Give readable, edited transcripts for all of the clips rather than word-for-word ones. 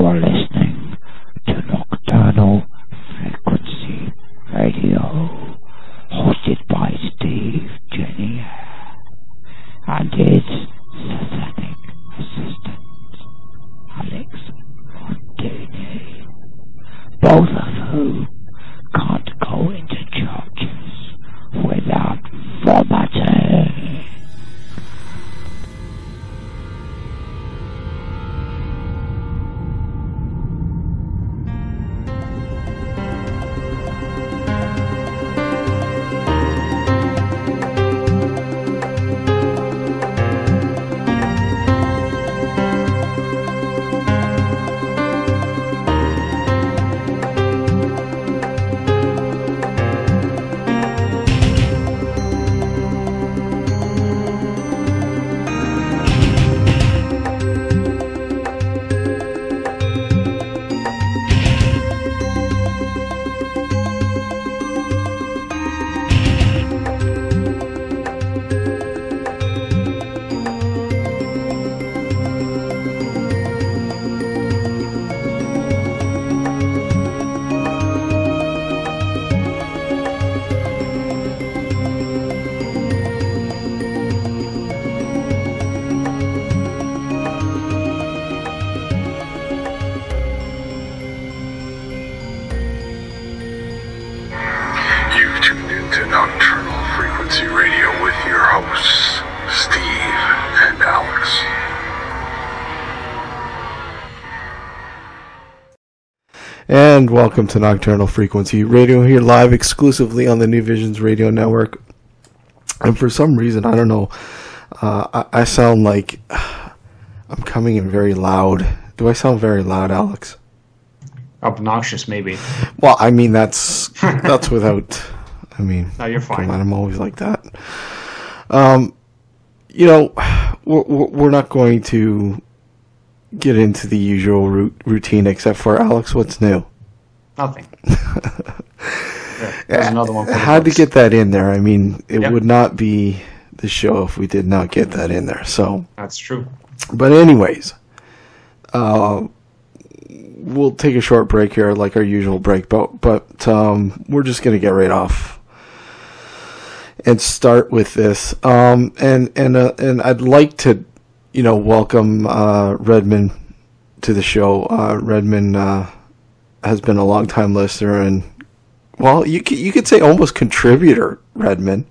are listening to Nocturnal Frequency Radio, hosted by Steve Jenny and his satanic assistant, Alex Montini, both of whom can't go into churches without vomiting. And welcome to Nocturnal Frequency Radio, here live exclusively on the New Visions Radio Network. And for some reason, I don't know, I sound like I'm coming in very loud. Do I sound very loud, Alex? Obnoxious, maybe. Well, I mean, that's without, I mean, no, you're fine. I'm always like that. You know, we're not going to get into the usual routine, except for Alex. What's new? Nothing. There's another one. Had to get that in there. I mean, it would not be the show if we did not get that in there. So that's true. But anyways, we'll take a short break here, like our usual break. But we're just gonna get right off and start with this. And I'd like to, you know, welcome Redmond to the show. Redmond has been a long-time listener, and, well, you could say almost contributor, Redmond.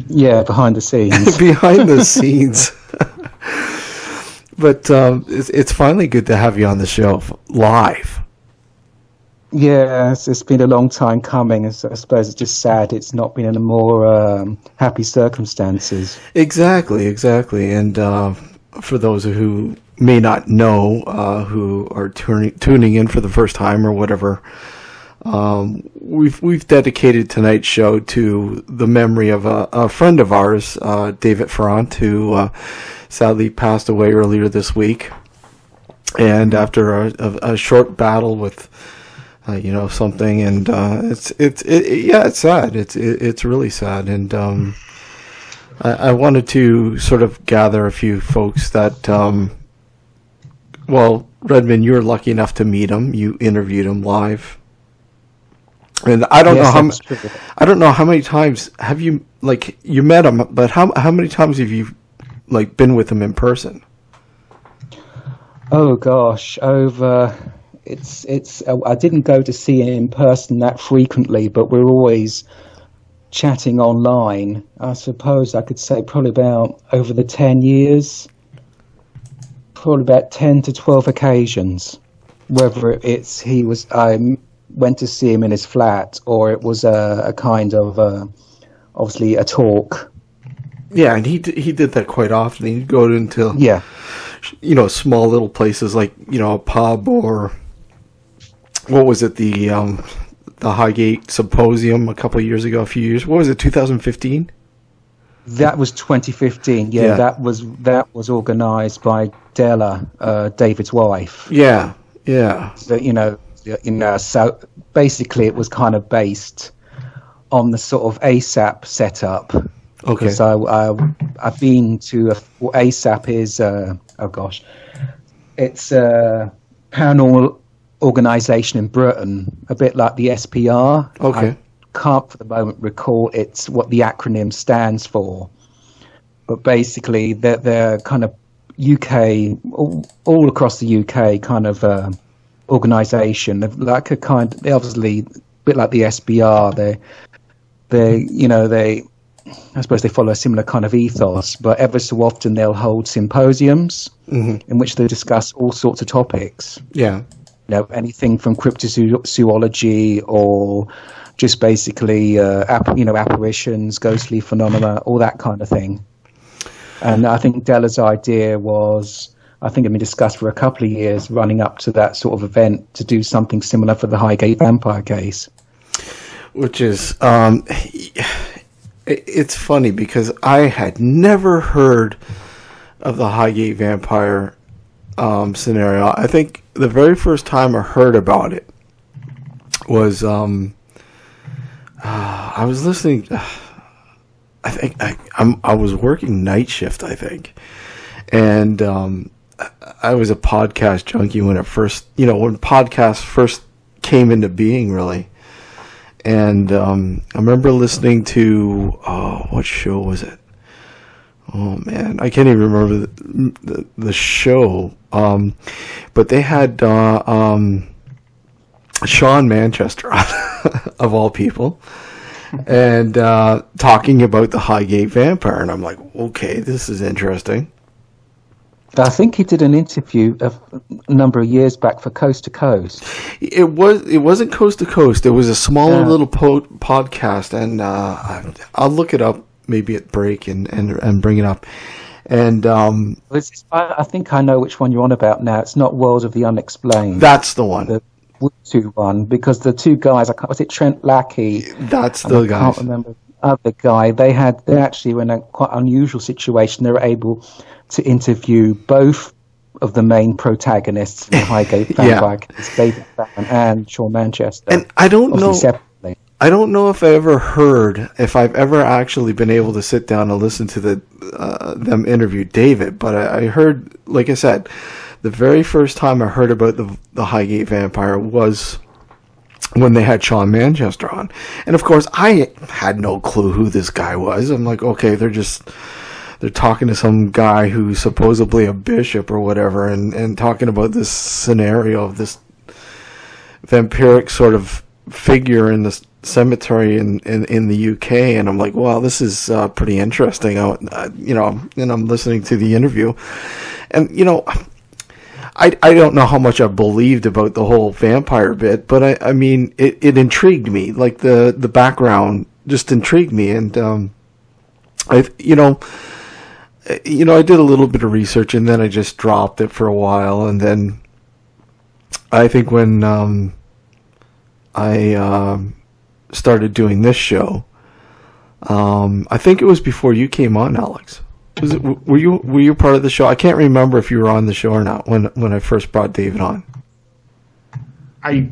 Yeah, behind the scenes. Behind the scenes. But it's finally good to have you on the show live. Yeah, it's been a long time coming. I suppose it's just sad it's not been in a more happy circumstances. Exactly. And for those who may not know, who are tuning in for the first time or whatever, we've dedicated tonight's show to the memory of a friend of ours, David Farrant, who sadly passed away earlier this week. And after a short battle with something, and it's sad. It's really sad, and I wanted to sort of gather a few folks that, well, Redmond, you were lucky enough to meet him. You interviewed him live, and I don't know how many times have you you met him, but how many times have you been with him in person? Oh gosh, over. It's. I didn't go to see him in person that frequently, but we're always chatting online. I suppose I could say probably about over the 10 years, probably about 10 to 12 occasions. Whether I went to see him in his flat, or it was a kind of obviously a talk. Yeah, and he did that quite often. He'd go into small little places like a pub, or what was it, the Highgate Symposium a few years. What was it, 2015? That was 2015. Yeah. that was organised by Della, David's wife. Yeah. So, so basically it was kind of based on the sort of ASAP setup. Okay. Because I've been to ASAP is it's a paranormal organisation in Britain, a bit like the SPR. Okay. I can't for the moment recall what the acronym stands for, but basically they're kind of UK, all across the UK kind of organisation. They're obviously a bit like the SBR. I suppose they follow a similar kind of ethos, but ever so often they'll hold symposiums in which they discuss all sorts of topics. Yeah. Anything from cryptozoology or just basically, apparitions, ghostly phenomena, all that kind of thing. And I think Della's idea was, I think it'd been discussed for a couple of years running up to that sort of event to do something similar for the Highgate Vampire case. Which is, it's funny because I had never heard of the Highgate Vampire scenario. I think the very first time I heard about it was I was listening. I think I was working night shift, I think, and I was a podcast junkie when it first, when podcasts first came into being, really. And I remember listening to what show was it? Oh man, I can't even remember the show. But they had Sean Manchester on, of all people, and talking about the Highgate Vampire, and I'm like, okay, this is interesting. I think he did an interview a number of years back for Coast to Coast. It wasn't Coast to Coast. It was a smaller little podcast, and I'll look it up maybe at break and bring it up. And I think I know which one you're on about now. It's not World of the Unexplained. That's the one. The Wootoo one, because the two guys, was it Trent Lackey? That's the guy. I can't remember the other guy. They actually were in a quite unusual situation. They were able to interview both of the main protagonists in the Highgate Vampire case, David Farrant and Sean Manchester. And I don't know. Separately. I don't know if I've ever actually been able to sit down and listen to them interview David, but I heard, like I said, the very first time I heard about the Highgate Vampire was when they had Sean Manchester on. And of course, I had no clue who this guy was. I'm like, okay, they're talking to some guy who's supposedly a bishop or whatever, and talking about this scenario of this vampiric sort of figure in this cemetery in the UK, and I'm like, wow, this is pretty interesting. And I'm listening to the interview, and I don't know how much I believed about the whole vampire bit, but I mean it intrigued me. Like the background just intrigued me, and I did a little bit of research, and then I just dropped it for a while, and then I think when I started doing this show, I think it was before you came on, Alex. Were you part of the show? I can't remember if you were on the show or not when I first brought David on. I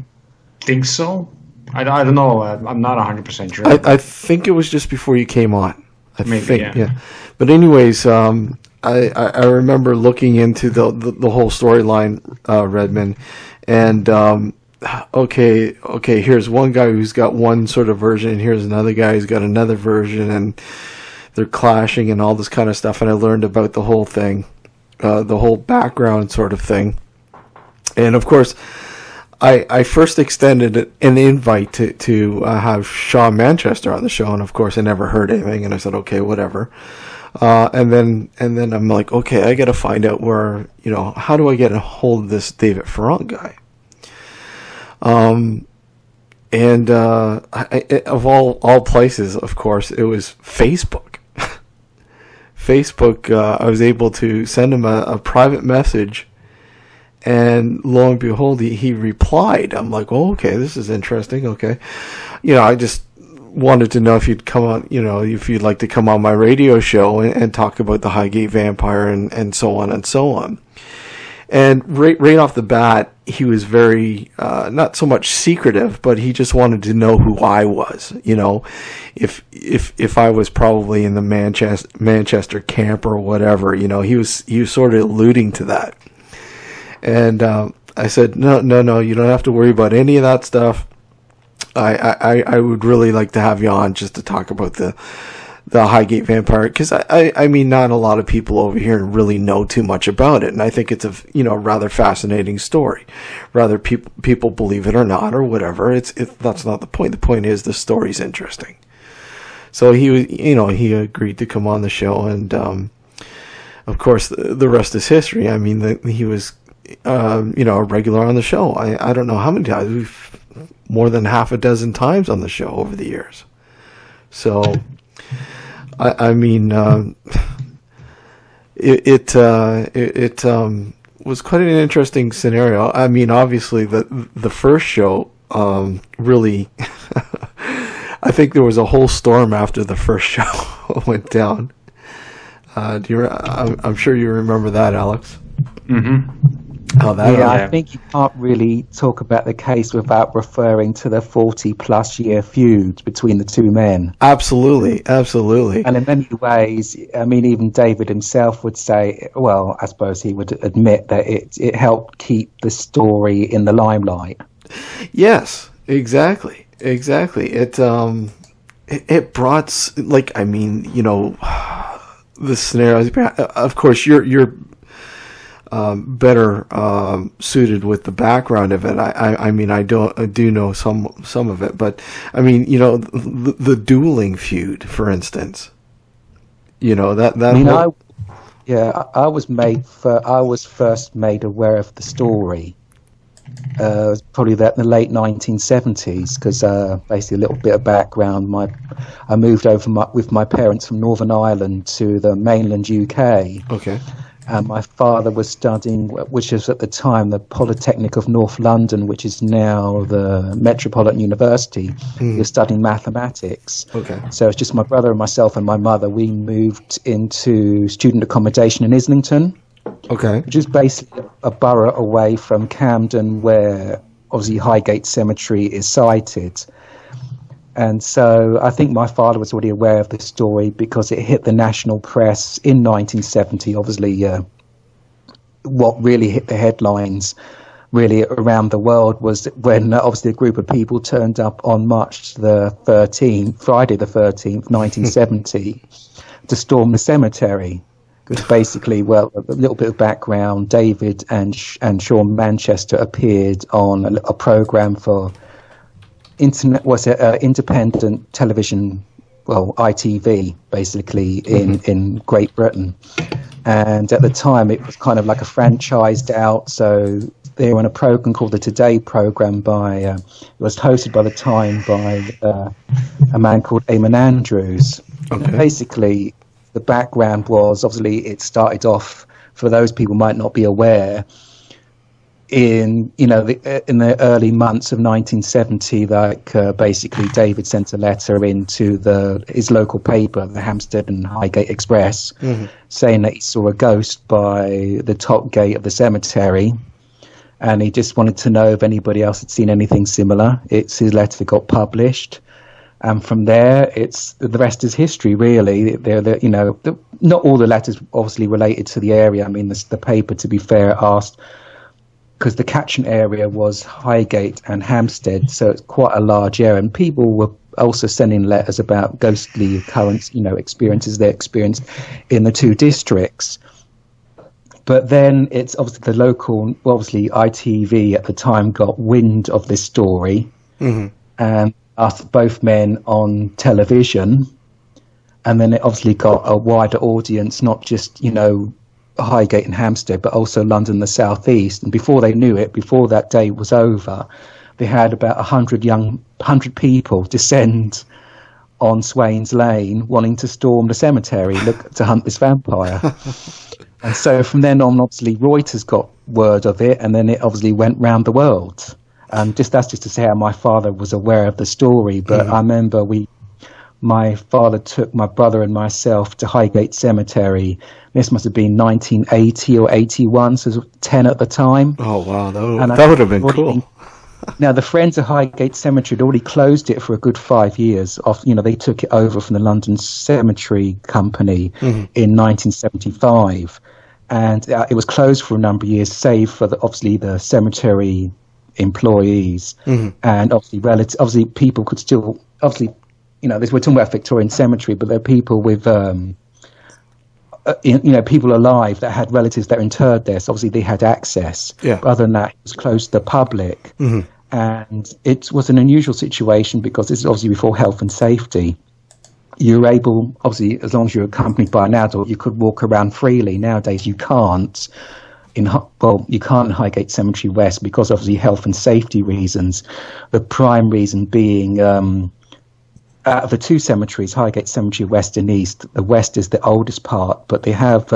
think so. I don't know. I'm not 100% sure. I think it was just before you came on. Maybe, think, yeah. But anyways, I remember looking into the whole storyline, Redmond, and okay, here's one guy who's got one sort of version, and here's another guy who's got another version, and they're clashing and all this kind of stuff. And I learned about the whole thing, the whole background sort of thing. And of course, I first extended an invite to have Sean Manchester on the show, and of course I never heard anything, and I said, okay, whatever. And then I'm like, okay, I got to find out where, how do I get a hold of this David Farrant guy? And of all places, of course, it was Facebook. Facebook, I was able to send him a private message, and lo and behold, he replied. I'm like, oh, okay, this is interesting. Okay. I just wanted to know if you'd come on, if you'd like to come on my radio show and talk about the Highgate Vampire and so on and so on. And right off the bat, he was very, not so much secretive, but he just wanted to know who I was, if I was probably in the Manchester camp or whatever, he was sort of alluding to that. And I said, no, you don't have to worry about any of that stuff. I would really like to have you on just to talk about the Highgate Vampire, because I mean, not a lot of people over here really know too much about it, and I think it's a rather fascinating story. Rather people believe it or not or whatever. That's not the point. The point is the story's interesting. So he agreed to come on the show, and of course the rest is history. I mean, he was a regular on the show. I don't know how many times, more than half a dozen times on the show over the years. So. I mean, it was quite an interesting scenario. I mean, obviously, the first show really, I think there was a whole storm after the first show went down. I'm sure you remember that, Alex. Mm-hmm. I think you can't really talk about the case without referring to the 40-plus year feud between the two men. Absolutely. And in many ways, I mean, even David himself would say, well, I suppose he would admit that it helped keep the story in the limelight. Yes, exactly. It brought, like, I mean, the scenarios. Of course, you're better suited with the background of it. I mean, I do know some of it, but I mean, the dueling feud, for instance. That. I mean, I was first made aware of the story. Probably that in the late 1970s, because basically a little bit of background. I moved over with my parents from Northern Ireland to the mainland UK. Okay. And my father was studying, which was at the time the Polytechnic of North London, which is now the Metropolitan University. He was studying mathematics. Okay. So it's just my brother and myself and my mother. We moved into student accommodation in Islington. Okay. Which is basically a borough away from Camden, where obviously Highgate Cemetery is sited. And so I think my father was already aware of the story because it hit the national press in 1970. Obviously, what really hit the headlines really around the world was when obviously a group of people turned up on Friday the 13th, 1970, to storm the cemetery. Because basically, well, a little bit of background, David and Sean Manchester appeared on a program for independent television, well, ITV, basically, in Great Britain. And at the time, it was kind of like a franchised out, so they were on a program called the Today program it was hosted by the time by a man called Eamon Andrews. Okay. And basically, the background was, obviously, it started off, for those people who might not be aware, in the early months of 1970, basically David sent a letter into his local paper, the Hampstead and Highgate Express, saying that he saw a ghost by the top gate of the cemetery, and he just wanted to know if anybody else had seen anything similar. His letter got published, and from there, the rest is history. Really, not all the letters obviously related to the area. I mean, the paper, to be fair, asked, because the catchment area was Highgate and Hampstead, so it's quite a large area, and people were also sending letters about ghostly occurrence, experiences they experienced in the two districts. But then it's obviously the local, obviously ITV at the time got wind of this story, and asked both men on television, and then it obviously got a wider audience, not just, Highgate and Hampstead, but also London, the South East. And before they knew it, before that day was over, they had about 100 people descend on Swains Lane wanting to storm the cemetery, to hunt this vampire. And so from then on, obviously, Reuters got word of it, and then it obviously went round the world. And that's just to say how my father was aware of the story. But I remember my father took my brother and myself to Highgate Cemetery. This must have been 1980 or 81, so 10 at the time. Oh, wow. That would have been cool. Now, the Friends of Highgate Cemetery had already closed it for a good 5 years. They took it over from the London Cemetery Company in 1975. and it was closed for a number of years, save for obviously the cemetery employees, and obviously people could still, obviously, we're talking about Victorian Cemetery, but there are people with people alive that had relatives that were interred there, so obviously they had access. But other than that, it was closed to the public. And it was an unusual situation because this is obviously before health and safety. You were able, obviously, as long as you're accompanied by an adult, you could walk around freely. Nowadays, you can't. You can't in Highgate Cemetery West because obviously health and safety reasons. The prime reason being, out of the two cemeteries, Highgate Cemetery West and East, the West is the oldest part, but they have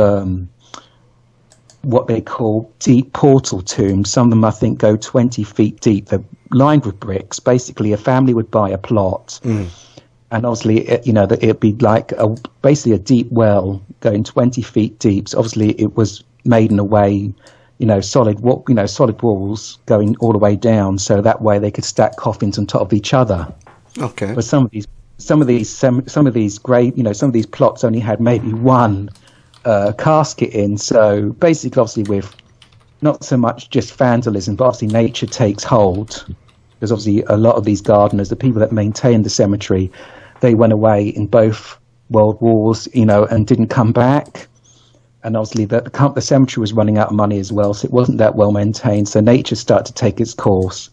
what they call deep portal tombs. Some of them, I think, go 20 feet deep. They're lined with bricks. Basically, a family would buy a plot. And obviously, it'd be like basically a deep well going 20 feet deep. So obviously, it was made in a way, solid walls going all the way down. So that way, they could stack coffins on top of each other. Okay. But some of these plots only had maybe one casket in. So basically, obviously, with not so much just vandalism, but obviously nature takes hold. Because obviously, a lot of these gardeners, the people that maintained the cemetery, they went away in both world wars, and didn't come back. And obviously, the cemetery was running out of money as well, so it wasn't that well maintained. So nature started to take its course.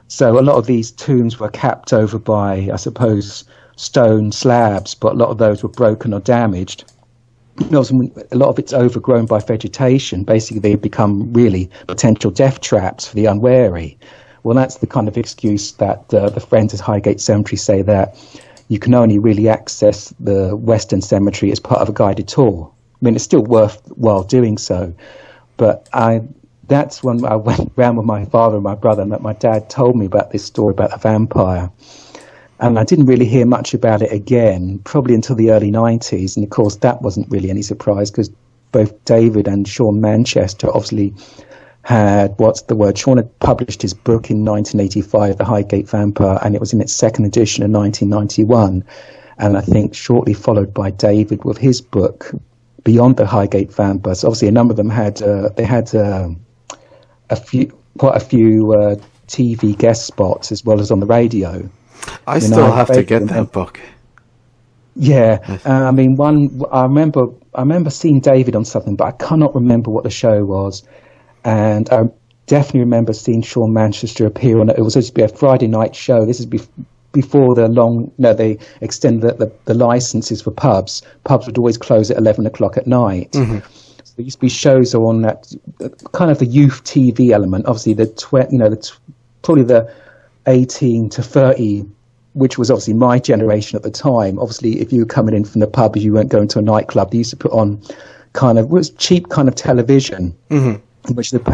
So a lot of these tombs were capped over by, I suppose, stone slabs, but a lot of those were broken or damaged. A lot of it's overgrown by vegetation. Basically, they become really potential death traps for the unwary. Well, that's the kind of excuse that the friends at Highgate Cemetery say, that you can only really access the Western Cemetery as part of a guided tour. I mean, it's still worthwhile doing so. But that's when I went round with my father and my brother, and that my dad told me about this story about a vampire. And I didn't really hear much about it again, probably until the early 90s. And of course, that wasn't really any surprise because both David and Sean Manchester obviously had, Sean had published his book in 1985, The Highgate Vampire, and it was in its second edition in 1991. And I think shortly followed by David with his book, Beyond the Highgate Vampire. So obviously a number of them had, quite a few TV guest spots as well as on the radio. I still have to get that book. Yeah, I mean, I remember seeing David on something, but I cannot remember what the show was. And I definitely remember seeing Sean Manchester appear on it. It was supposed to be a Friday night show. This is before they extended the licenses for pubs. Pubs would always close at 11 o'clock at night. So there used to be shows on that kind of the youth TV element. Obviously, probably the 18 to 30, which was obviously my generation at the time. Obviously, if you were coming in from the pub, you weren't going to a nightclub. They used to put on cheap kind of television, in which they'd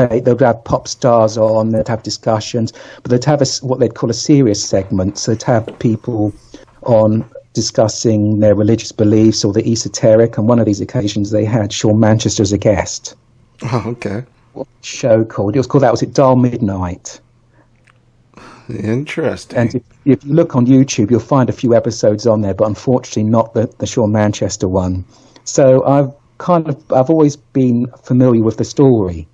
have pop stars on, they'd have discussions, but they'd have what they'd call a serious segment. So they'd have people on discussing their religious beliefs or the esoteric. On one of these occasions, they had Sean Manchester as a guest. Oh, okay. What was the show called? It was called, that was at Dial Midnight. Interesting. And if you look on YouTube, you'll find a few episodes on there, but unfortunately not the Sean Manchester one. So I've always been familiar with the story.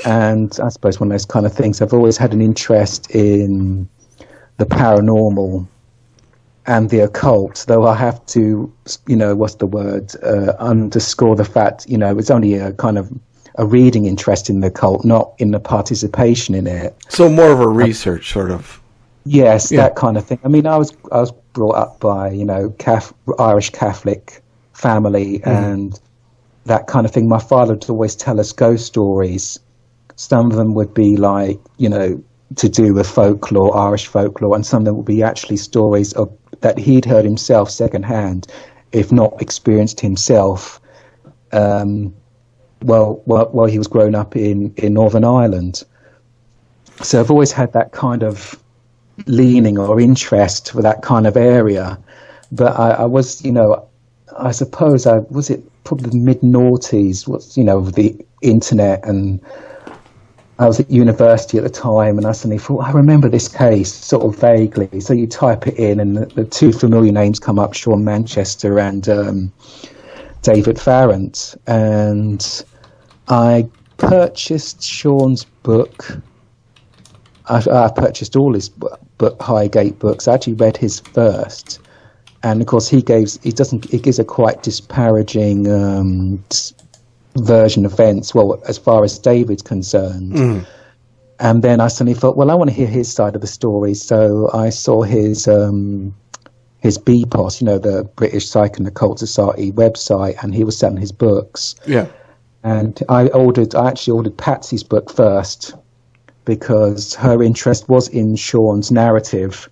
And I suppose one of those kind of things, I've always had an interest in the paranormal and the occult, though I have to, underscore the fact, it's only a kind of a reading interest in the occult, not in the participation in it. So more of a research sort of. Yes, yeah. That kind of thing. I mean, I was brought up by, Irish Catholic family and that kind of thing. My father would always tell us ghost stories. Some of them would be like, to do with folklore, Irish folklore, and some of them would be actually stories that he'd heard himself secondhand, if not experienced himself, while he was growing up in Northern Ireland. So I've always had that kind of leaning or interest for that kind of area. But I was, I suppose was it probably the mid-noughties, with the internet, and I was at university at the time, and I suddenly thought, I remember this case sort of vaguely. So you type it in, and the two familiar names come up, Sean Manchester and David Farrant. And I purchased Sean's book. I purchased all his book, Highgate books. I actually read his first, and of course he gives a quite disparaging version of events. Well, as far as David's concerned, and then I suddenly thought, well, I want to hear his side of the story. So I saw his BPOS, the British Psych and Occult Society website, and he was selling his books. Yeah, and I actually ordered Patsy's book first, because her interest was in Sean's narrative,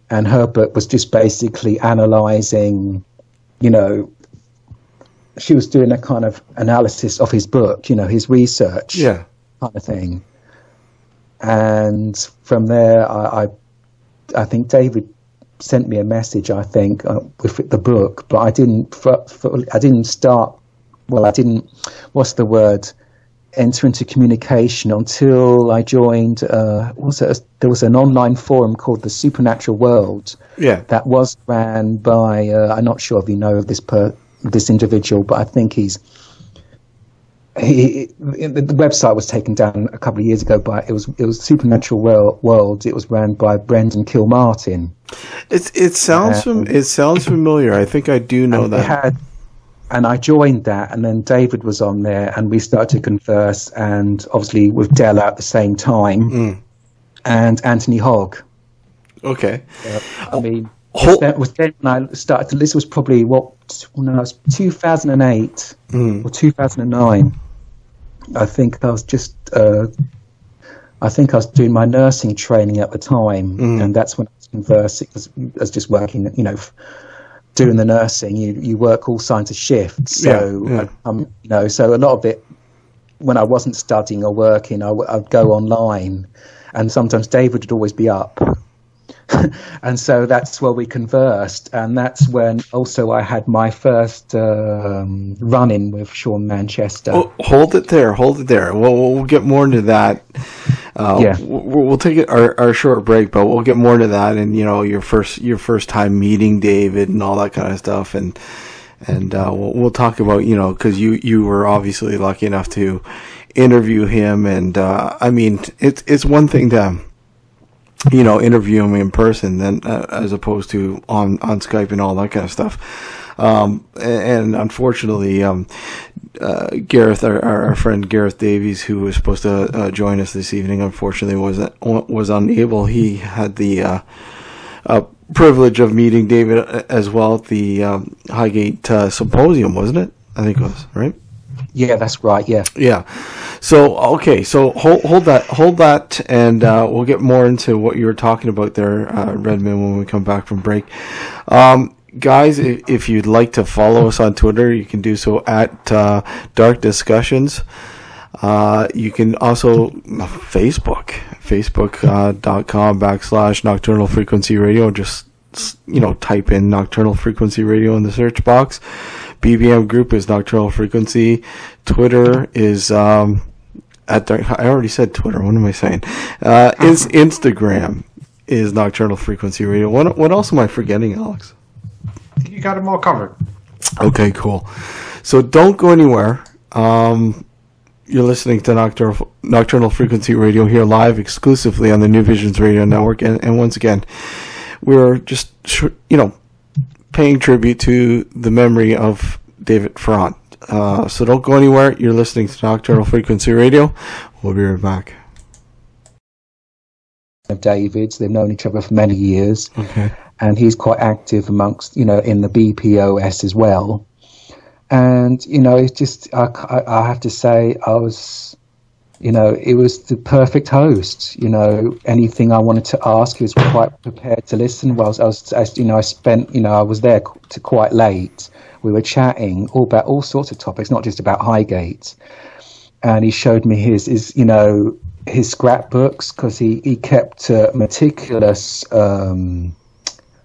and her book was just basically analysing, she was doing a kind of analysis of his book, his research, kind of thing. And from there, I think David sent me a message, with the book, but I didn't enter into communication until I joined. There was an online forum called the Supernatural World. Yeah, that was ran by. I'm not sure if you know of this individual, but I think the website was taken down a couple of years ago. But it was Supernatural World. It was ran by Brendan Kilmartin. It sounds familiar. I think I do know that. And I joined that, and then David was on there, and we started to converse, and obviously with Della at the same time, and Anthony Hogg. Okay. That was then when I started. This was probably it was 2008 or 2009. I think I was doing my nursing training at the time, and that's when I was conversing. I was just working, doing the nursing. You work all kinds of shifts, so so a lot of it, when I wasn't studying or working, I'd go online, and sometimes David would always be up. And so that's where we conversed, and that's when also I had my first run-in with Sean Manchester. Oh, hold it there. We'll get more into that. We'll take our short break, but we'll get more into that, and your first time meeting David and all that kind of stuff, and we'll talk about because you were obviously lucky enough to interview him, and it's one thing to interview him in person than as opposed to on Skype and all that kind of stuff. And unfortunately, Gareth, our friend Gareth Davies, who was supposed to join us this evening, unfortunately was unable. He had the privilege of meeting David as well at the Highgate Symposium, wasn't it? I think it was, right? Yeah, that's right. Yeah. Yeah. So okay. So hold that, and we'll get more into what you were talking about there, Redmond, when we come back from break. Guys, if you'd like to follow us on Twitter, you can do so at Dark Discussions. You can also Facebook.com/Nocturnal Frequency Radio. Just type in Nocturnal Frequency Radio in the search box. BBM group is Nocturnal Frequency. Twitter is I already said Twitter. What am I saying? Instagram is Nocturnal Frequency Radio. What else am I forgetting, Alex? You got them all covered. Okay, cool. So don't go anywhere. You're listening to Nocturnal Frequency Radio here live exclusively on the New Visions Radio Network, and once again, we're just paying tribute to the memory of David Farrant. So don't go anywhere. You're listening to Nocturnal Frequency Radio. We'll be right back. David's, they've known each other for many years. Okay. And he's quite active amongst, in the BPOS as well. And, it's just, I have to say, I was, it was the perfect host. Anything I wanted to ask, he was quite prepared to listen. I was there to quite late. We were chatting about all sorts of topics, not just about Highgate. And he showed me his scrapbooks, because he kept a meticulous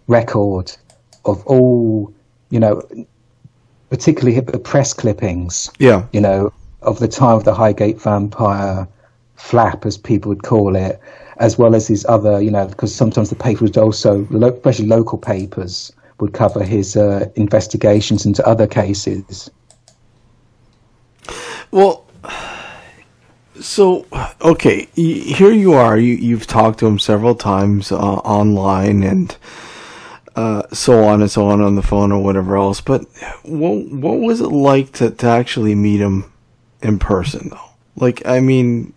record of all, particularly the press clippings. Yeah. Of the time of the Highgate Vampire flap, as people would call it, as well as his other, because sometimes the paper was also, especially local papers, would cover his investigations into other cases. Well, So, okay, here you are. You've talked to him several times online and so on and so on the phone or whatever else. But what was it like to actually meet him in person, though? Like, I mean,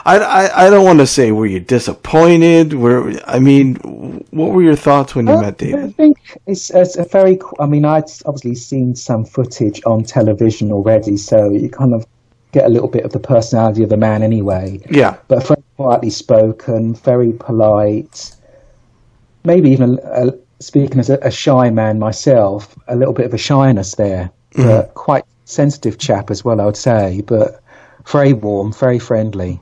I don't want to say were you disappointed? What were your thoughts when you met David? I think it's a very. I mean, I'd obviously seen some footage on television already, so you kind of get a little bit of the personality of the man anyway. Yeah. But very quietly spoken, very polite. Maybe even speaking as a shy man myself, a little bit of a shyness there. Mm-hmm. But quite sensitive chap as well, I would say. But very warm, very friendly.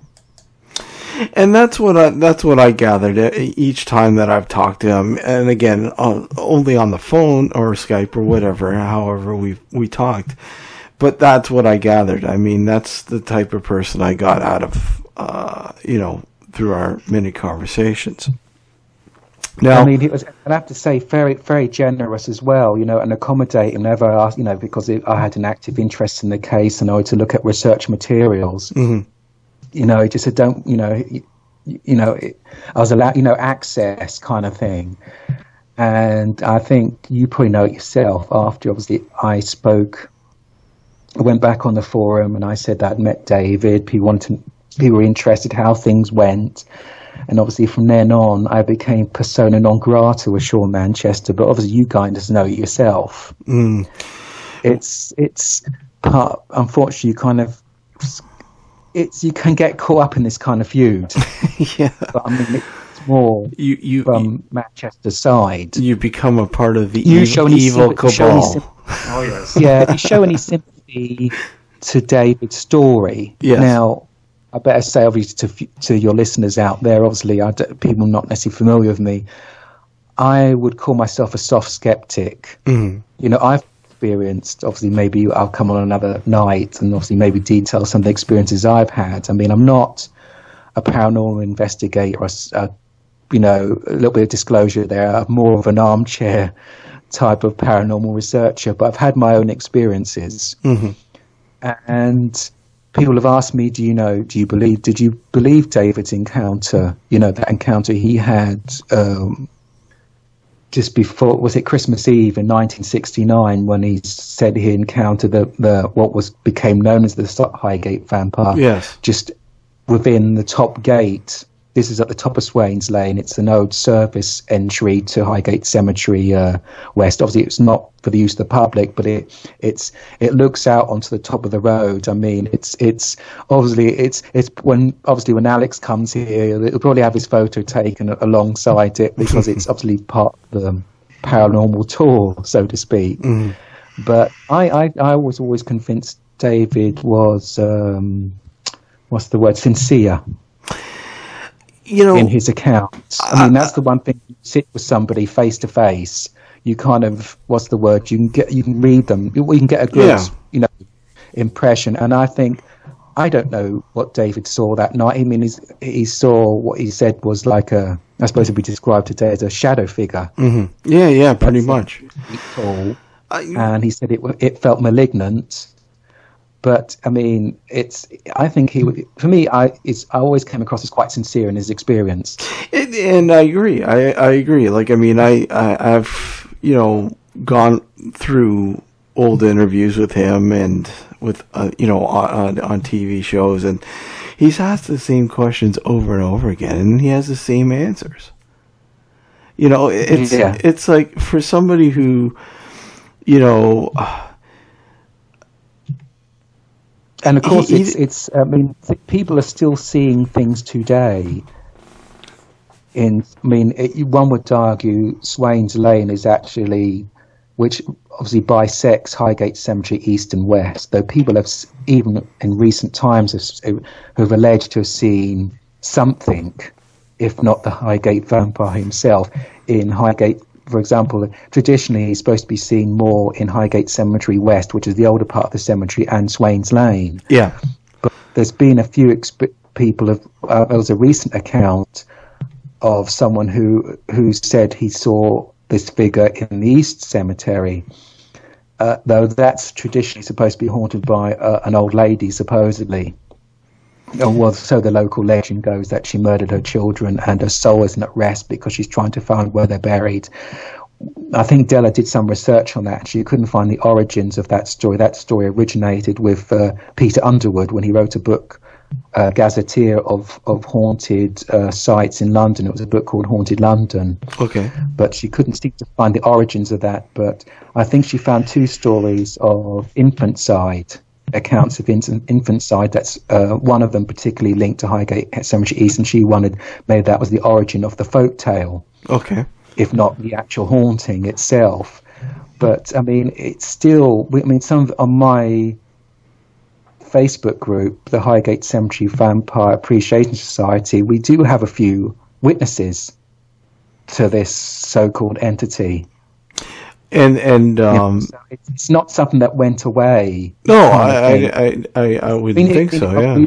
And that's what I gathered each time that I've talked to him. And again, only on the phone or Skype or whatever, however we talked. But that's what I gathered. I mean, that's the type of person I got out of, through our many conversations. Now, I mean, he was, I have to say, very, very generous as well, and accommodating. Never asked, because I had an active interest in the case and I had to look at research materials. Mm-hmm. He just said, don't, I was allowed, access kind of thing. And I think you probably know it yourself. After, obviously, I went back on the forum and I said that I'd met David. People were interested how things went. And obviously from then on, I became persona non grata with Sean Manchester. But obviously you guys know it yourself. Mm. It's part, unfortunately, you can get caught up in this kind of feud. Yeah. But I mean, it's more from Manchester's side. You become a part of the evil cabal. Oh, yes. Yeah, if you show any sympathy to David's story, yes. Now, I better say, obviously, to your listeners out there, obviously, people not necessarily familiar with me, I would call myself a soft skeptic. Mm-hmm. I've experienced, obviously, maybe I'll come on another night and obviously maybe detail some of the experiences I've had. I mean, I'm not a paranormal investigator, a little bit of disclosure there. I'm more of an armchair type of paranormal researcher, but I've had my own experiences. Mm-hmm. And people have asked me, did you believe David's encounter, that encounter he had just before, was it Christmas Eve in 1969, when he said he encountered what became known as the Highgate Vampire. Yes. Just within the top gate. This is at the top of Swains Lane. It's an old service entry to Highgate Cemetery West. Obviously, it's not for the use of the public, but it looks out onto the top of the road. I mean, it's when Alex comes here, he'll probably have his photo taken alongside it, because it's obviously part of the paranormal tour, so to speak. Mm. But I was always convinced David was sincere. In his accounts. I mean, that's the one thing. You sit with somebody face to face, you kind of, you can read them. You can get a good, impression. And I think, I don't know what David saw that night. I mean, he saw what he said was like I suppose it would be described today as a shadow figure. Mm-hmm. Yeah, pretty much. Tall. And he said it felt malignant. But I mean, I think for me, I always came across as quite sincere in his experience. And I agree. I agree. Like, I mean, I've gone through old interviews with him and with on TV shows, and he's asked the same questions over and over again, and he has the same answers. It's like, for somebody who, and of course, it's. I mean, people are still seeing things today. One would argue Swains Lane is actually, which obviously bisects Highgate Cemetery east and west. Though people have, even in recent times, have alleged to have seen something, if not the Highgate Vampire himself, in Highgate. For example, traditionally he's supposed to be seen more in Highgate Cemetery West, which is the older part of the cemetery, and Swains Lane. Yeah. But there's been a few people there was a recent account of someone who said he saw this figure in the East Cemetery, though that's traditionally supposed to be haunted by an old lady, supposedly. Oh, well, so the local legend goes that she murdered her children and her soul isn't at rest because she's trying to find where they're buried. I think Della did some research on that. She couldn't find the origins of that story. That story originated with Peter Underwood when he wrote a book, Gazetteer of Haunted Sites in London. It was a book called Haunted London. Okay. But she couldn't seem to find the origins of that. But I think she found two stories of infanticide, accounts of infanticide. That's one of them particularly linked to Highgate Cemetery East, and she wondered maybe that was the origin of the folk tale. Okay. If not the actual haunting itself. But, I mean, it's still... I mean, some on my Facebook group, the Highgate Cemetery Vampire Appreciation Society, we do have a few witnesses to this so-called entity. And So it's not something that went away. no, I wouldn't think so, yeah.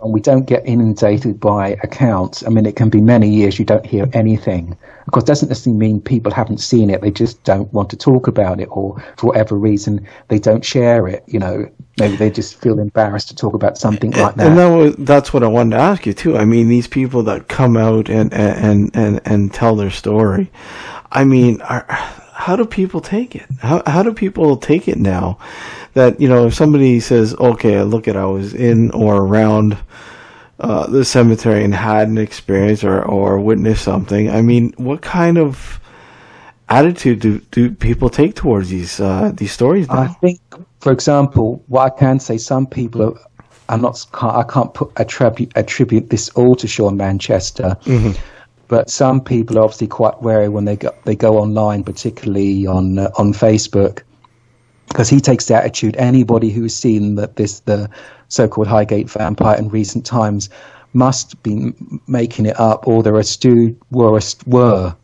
We don't get inundated by accounts. I mean, it can be many years you don't hear anything. Of course, it doesn't necessarily mean people haven't seen it. They just don't want to talk about it, or for whatever reason, they don't share it. You know, maybe they just feel embarrassed to talk about something like that. And that's what I wanted to ask you, too. I mean, these people that come out and tell their story, I mean, how do people take it? How do people take it now? That, you know, if somebody says, okay, look I was in or around the cemetery and had an experience or witnessed something, I mean, what kind of attitude do people take towards these stories now? I think, for example, what I can say, some people are, I can't attribute this all to Sean Manchester, but some people are obviously quite wary when they go online, particularly on Facebook, because he takes the attitude anybody who's seen the so-called Highgate Vampire in recent times must be making it up, or they're were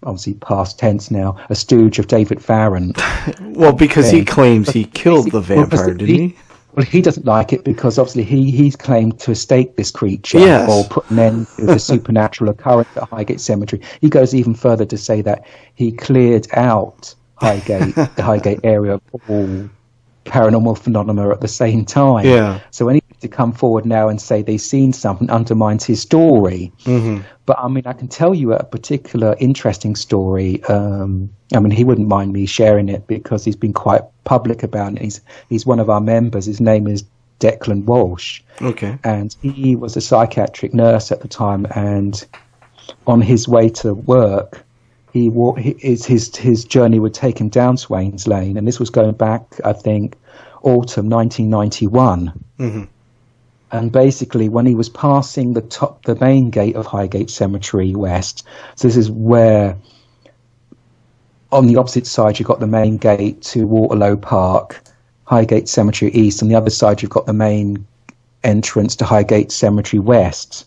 obviously past tense now, a stooge of David Farrant. Well, because he claims he killed the vampire, didn't he? Well, he doesn't like it because obviously he's claimed to stake this creature or put an end to the supernatural occurrence at Highgate Cemetery. He goes even further to say that he cleared out the Highgate area of all paranormal phenomena at the same time. Yeah. So anybody to come forward now and say they've seen something undermines his story. But I mean, I can tell you a particular interesting story. I mean, he wouldn't mind me sharing it because he's been quite public about it. He's one of our members. His name is Declan Walsh. Okay. And he was a psychiatric nurse at the time, and on his way to work, his journey would take him down Swains Lane, and this was going back, I think, autumn 1991. And basically, when he was passing the main gate of Highgate Cemetery West, so this is where, on the opposite side, you've got the main gate to Waterloo Park, Highgate Cemetery East. On the other side, you've got the main entrance to Highgate Cemetery West,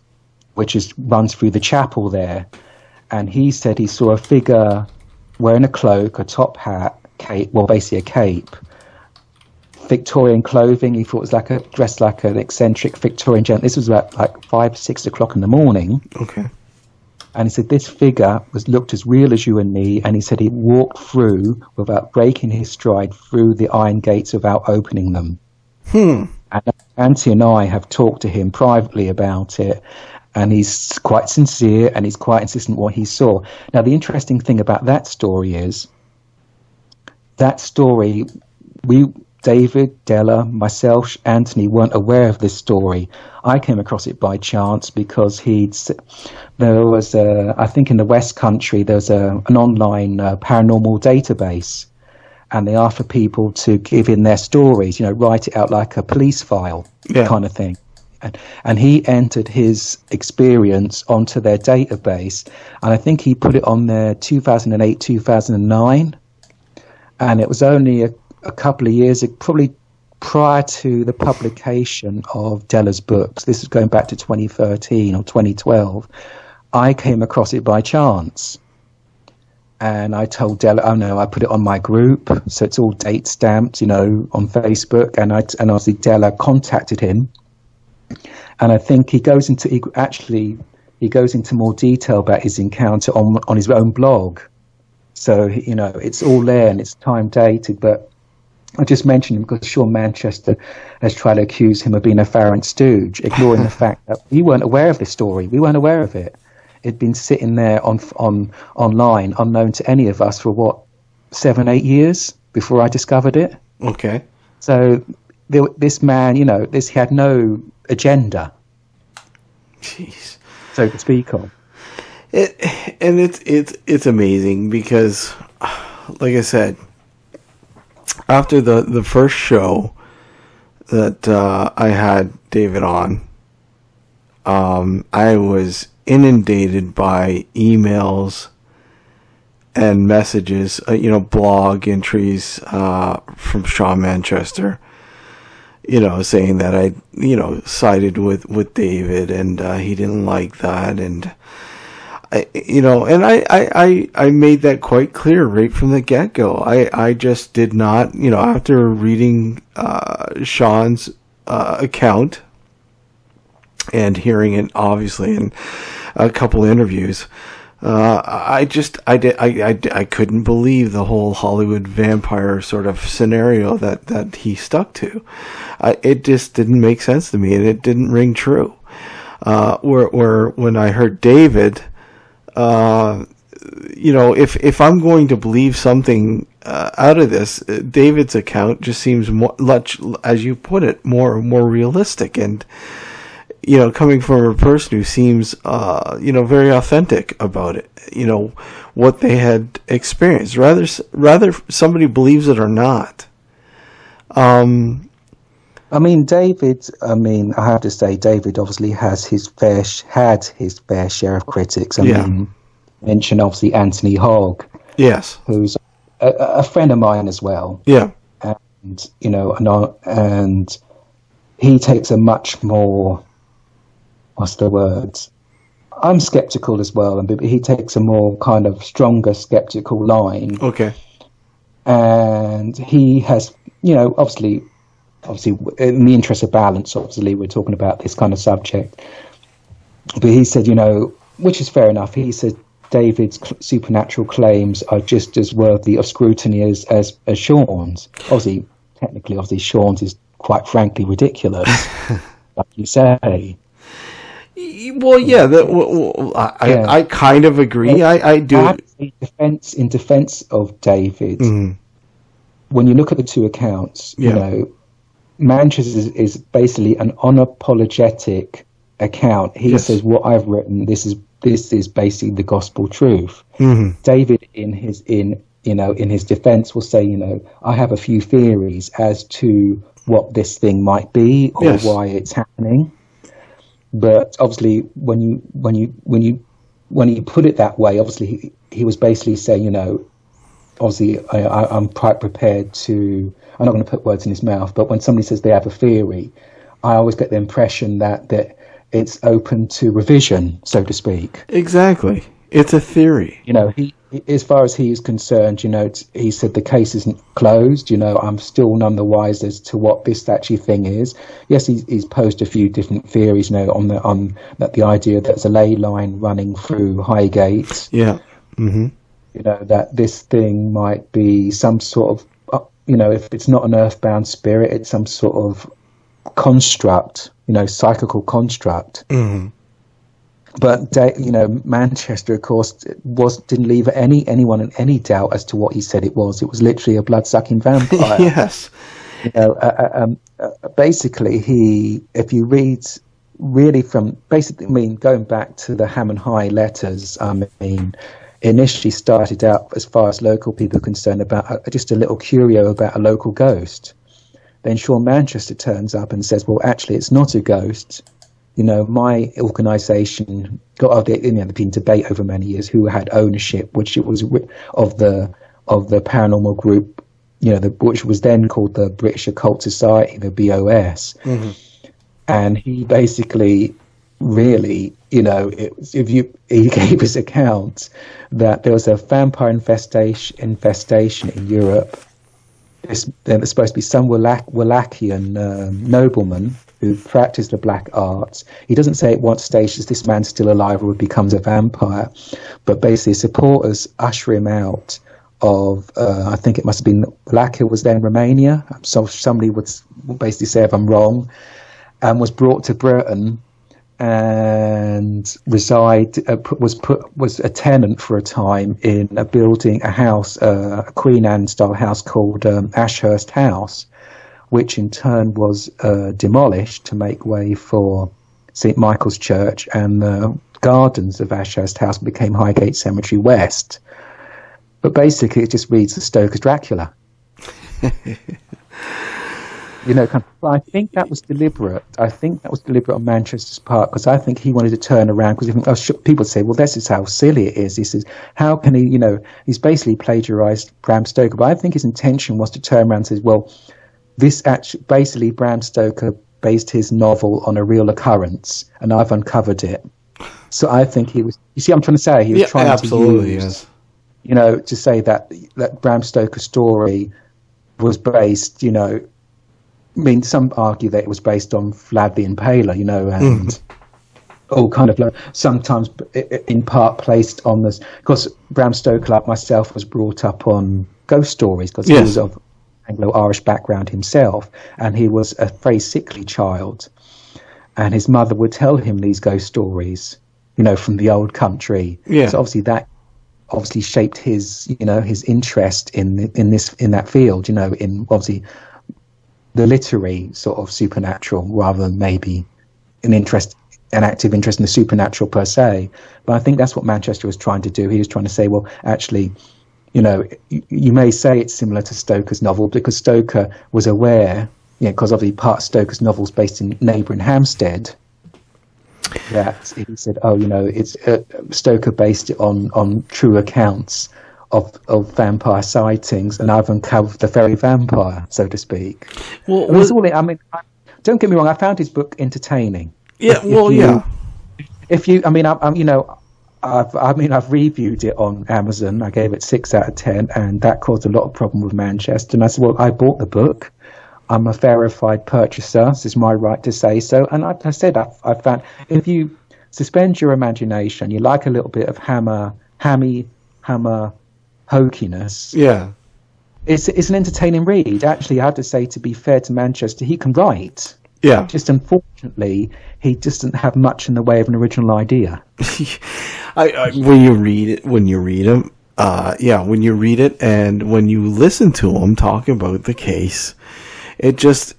which runs through the chapel there. And he said he saw a figure wearing a cloak, a top hat, cape, well, basically a cape, Victorian clothing. He thought it was dressed like an eccentric Victorian gentleman. This was about like 5, 6 o'clock in the morning. Okay. And he said this figure looked as real as you and me, and he said he walked through without breaking his stride through the iron gates without opening them. And Auntie and I have talked to him privately about it, and he's quite sincere and he's quite insistent what he saw. Now, the interesting thing about that story is David, Della, myself, Anthony weren't aware of this story. I came across it by chance because there was I think in the West Country, there's an online paranormal database, and they asked for people to give in their stories, write it out like a police file kind of thing. And he entered his experience onto their database, and I think he put it on there 2008, 2009, and it was only a couple of years, probably prior to the publication of Della's books. This is going back to 2013 or 2012. I came across it by chance, and I told Della, "Oh no, I put it on my group, so it's all date stamped, on Facebook." And obviously Della contacted him, and I think he goes into more detail about his encounter on his own blog. So it's all there and it's time dated, but I just mentioned him because Sean Manchester has tried to accuse him of being a Farrant stooge, ignoring the fact that we weren't aware of this story. We weren't aware of it. It'd been sitting there online, unknown to any of us, for 7-8 years before I discovered it. Okay. So this man, he had no agenda, Jeez, so to speak of. It's amazing because, like I said, after the first show that I had David on, I was inundated by emails and messages, blog entries from Sean Manchester, saying that I, sided with David, and he didn't like that, and I made that quite clear right from the get-go. I just did not, after reading Sean's account and hearing it obviously in a couple interviews, I couldn't believe the whole Hollywood vampire sort of scenario that he stuck to. It just didn't make sense to me, and it didn't ring true. Where when I heard David, if I'm going to believe something out of this, David's account just seems much, as you put it, more realistic, and coming from a person who seems very authentic about it, what they had experienced, rather somebody believes it or not. David, I have to say, David obviously had his fair share of critics. Mention obviously Anthony Hogg. Yes. Who's a friend of mine as well. Yeah. And, and he takes a much more, what's the word? I'm skeptical as well, and he takes a more kind of stronger skeptical line. Okay. And he has, obviously, in the interest of balance, obviously, we're talking about this kind of subject. But he said, which is fair enough. He said David's supernatural claims are just as worthy of scrutiny as Sean's. Obviously, Sean's is quite frankly ridiculous, like you say. Well, yeah, I kind of agree. I do. In defense of David, when you look at the two accounts, Manchester is basically an unapologetic account. He says, what I've written, this is basically the gospel truth. David, in his defense, will say, I have a few theories as to what this thing might be or why it's happening. But obviously, when you put it that way, obviously he was basically saying, obviously I'm quite prepared to. I'm not going to put words in his mouth, but when somebody says they have a theory, I always get the impression that it's open to revision, so to speak. Exactly, it's a theory. He, as far as he is concerned, he said the case isn't closed. I'm still none the wiser as to what this actually thing is. Yes, he's posed a few different theories, on that the idea that there's a ley line running through Highgate. Yeah. Mm-hmm. That this thing might be some sort of, if it's not an earthbound spirit, it's some sort of construct, psychical construct. Mm-hmm. But Manchester, of course, didn't leave anyone in any doubt as to what he said it was. It was literally a blood-sucking vampire. Yes. Basically, if you read really going back to the Ham and High letters, initially started out, as far as local people are concerned, about just a little curio about a local ghost. Then Sean Manchester turns up and says, well, actually, it's not a ghost. My organisation there'd been debate over many years who had ownership, which it was of the paranormal group, which was then called the British Occult Society, the BOS. Mm-hmm. And he basically really, he gave his account that there was a vampire infestation in Europe. There was supposed to be some Wallachian nobleman who practiced the black arts. He doesn't say at what stage is this man still alive or becomes a vampire, but basically supporters usher him out I think it must have been Lacquer was then Romania. So somebody would basically say if I'm wrong, and was brought to Britain and was a tenant for a time in a building, a house, a Queen Anne style house called Ashurst House, which in turn was demolished to make way for St Michael's Church, and the gardens of Ashurst House became Highgate Cemetery West. But basically, it just reads the Stoker's Dracula. I think that was deliberate. I think that was deliberate on Manchester's part, because I think he wanted to turn around. Because people would say, well, this is how silly it is. He says, how can he, he's basically plagiarized Bram Stoker. But I think his intention was to turn around and say, well, basically Bram Stoker based his novel on a real occurrence, and I've uncovered it. So I think he was, you see what I'm trying to say? He was trying absolutely, to use, yes. To say that Bram Stoker's story was based, some argue that it was based on Vlad the Impaler, and all kind of sometimes in part placed on this. Because Bram Stoker, like myself, was brought up on ghost stories because he was of Anglo-Irish background himself, and he was a very sickly child, and his mother would tell him these ghost stories, from the old country. Yeah. So obviously that shaped his, his interest in that field, in obviously the literary sort of supernatural rather than maybe an active interest in the supernatural per se. But I think that's what Manchester was trying to do. He was trying to say, well, actually, you may say it's similar to Stoker's novel because Stoker was aware, because obviously part of Stoker's novel is based in neighbouring Hampstead, that he said, it's Stoker based it on true accounts of vampire sightings, and I've uncovered the very vampire, so to speak. Well, don't get me wrong, I found his book entertaining. Yeah, I've reviewed it on Amazon. I gave it 6 out of 10, and that caused a lot of problem with Manchester. And I said, well, I bought the book. I'm a verified purchaser. This is my right to say so. And I said, I found if you suspend your imagination, you like a little bit of hammer hokiness. Yeah, it's an entertaining read. Actually, I have to say, to be fair to Manchester, he can write. Yeah. Just unfortunately, he just doesn't have much in the way of an original idea. When you read it, when you read it, and when you listen to him talk about the case, it just,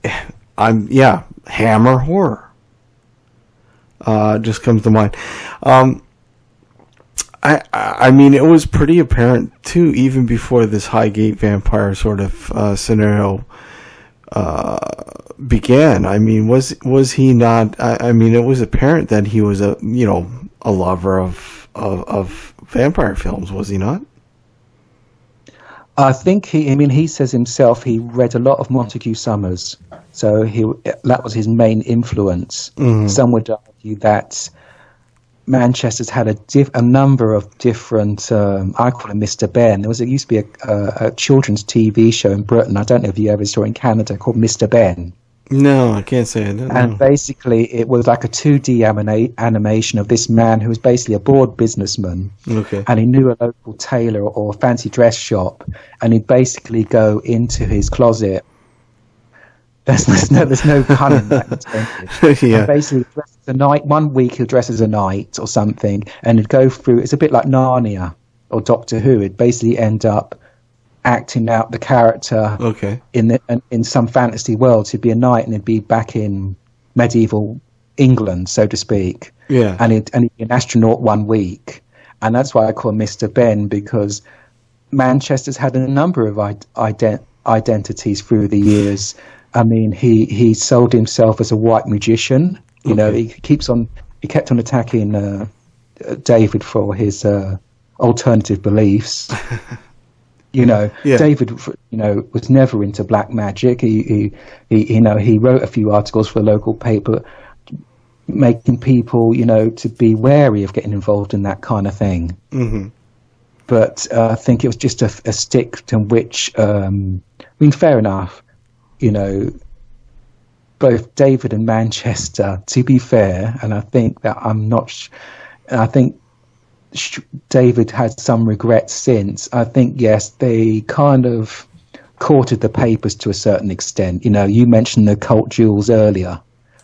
Hammer horror, just comes to mind. It was pretty apparent too, even before this Highgate Vampire sort of scenario began. Was he not? It was apparent that he was a lover of vampire films, was he not? I think he says himself he read a lot of Montague Summers, so that was his main influence. Mm-hmm. Some would argue that Manchester's had a number of different, I call him Mr. Ben. There used to be a children's TV show in Britain, I don't know if you ever saw it in Canada, called Mr. Ben. No, I can't say it. And basically it was like a 2D animation of this man who was basically a bored businessman. Okay. And he knew a local tailor or a fancy dress shop, and he'd basically go into his closet. There's no pun in that. Yeah. And basically, dress as a knight. One week he'll dress as a knight or something, and he'd go through. It's a bit like Narnia or Doctor Who. It'd basically end up acting out the character. Okay. In some fantasy world, he'd be a knight and he'd be back in medieval England, so to speak. Yeah. And he'd be an astronaut 1 week, and that's why I call him Mr. Ben, because Manchester's had a number of identities through the years. He sold himself as a white magician. He kept on attacking David for his alternative beliefs. David, was never into black magic. He wrote a few articles for a local paper, making people, to be wary of getting involved in that kind of thing. Mm-hmm. But I think it was just a stick to which, fair enough. Both David and Manchester, to be fair, and I think that I think David had some regrets since. I think, yes, they kind of courted the papers to a certain extent. You know, you mentioned the cult jewels earlier,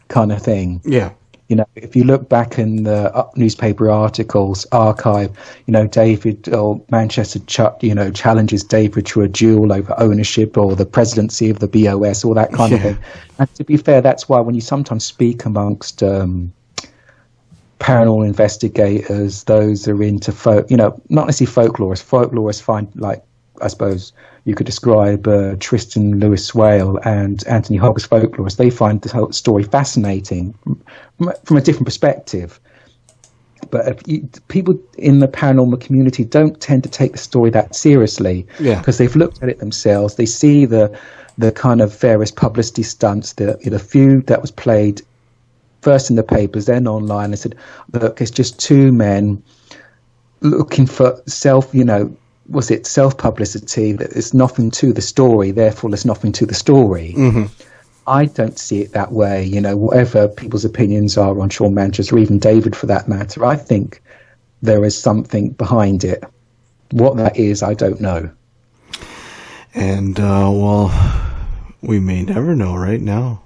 kind of thing. Yeah. You know, if you look back in the newspaper articles archive, you know, David or Manchester, challenges David to a duel over ownership or the presidency of the BOS, all that kind of thing. And to be fair, that's why when you sometimes speak amongst paranormal investigators, those are into not necessarily folklorists. Folklorists find, like, I suppose you could describe Tristan Lewis Swale and Anthony Hogg as folklorists. They find the whole story fascinating from a different perspective. But people in the paranormal community don't tend to take the story that seriously, because they've looked at it themselves. They see the kind of various publicity stunts, the few that was played first in the papers, then online. They said, look, it's just two men looking for self-publicity, that there's nothing to the story, therefore there's nothing to the story. Mm-hmm. I don't see it that way. You know, whatever people's opinions are on Sean Manchester, or even David for that matter, I think there is something behind it. What that is, I don't know. And, well, we may never know right now.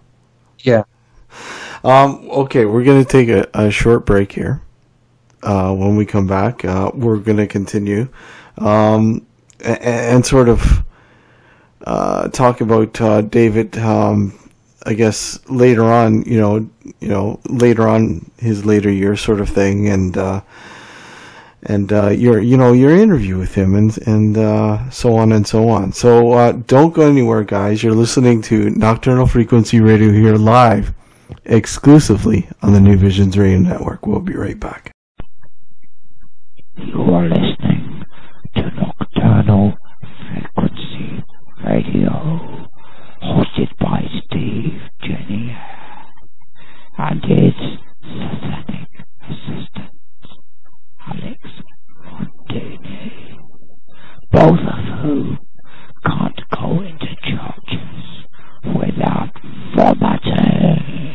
Yeah. Okay, we're going to take a short break here. When we come back, we're going to continue and sort of talk about David. I guess later on, later on his later years, sort of thing, and your interview with him, and so on and so on. So don't go anywhere, guys. You're listening to Nocturnal Frequency Radio here live, exclusively on the New Visions Radio Network. We'll be right back. You are listening to Nocturnal Frequency Radio, hosted by Steve Jenny and his satanic assistant, Alex Montini, both of whom can't go into churches without vomiting.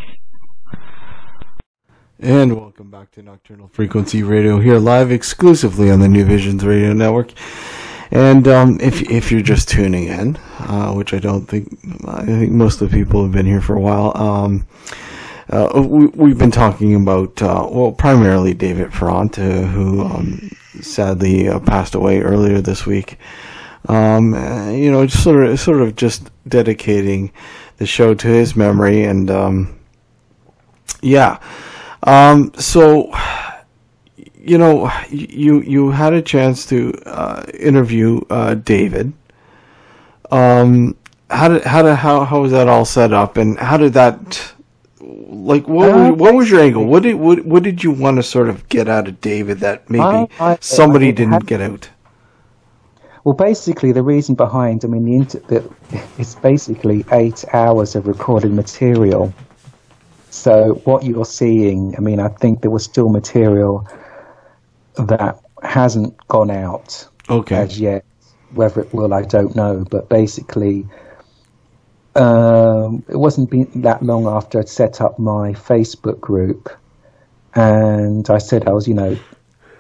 And welcome back to Nocturnal Frequency Radio here live exclusively on the New Visions Radio Network. And if you're just tuning in, which I think most of the people have been here for a while, we've been talking about, primarily David Farrant, who sadly passed away earlier this week. Sort of just dedicating the show to his memory, and so, you had a chance to interview David. How was that all set up, and how did that, like, what was your angle? What did you want to sort of get out of David that maybe somebody didn't get out? Well, basically, the reason behind, it's basically 8 hours of recorded material. So what you're seeing, I think there was still material that hasn't gone out as yet. Whether it will, I don't know. But basically, it wasn't been that long after I'd set up my Facebook group. And I said I was,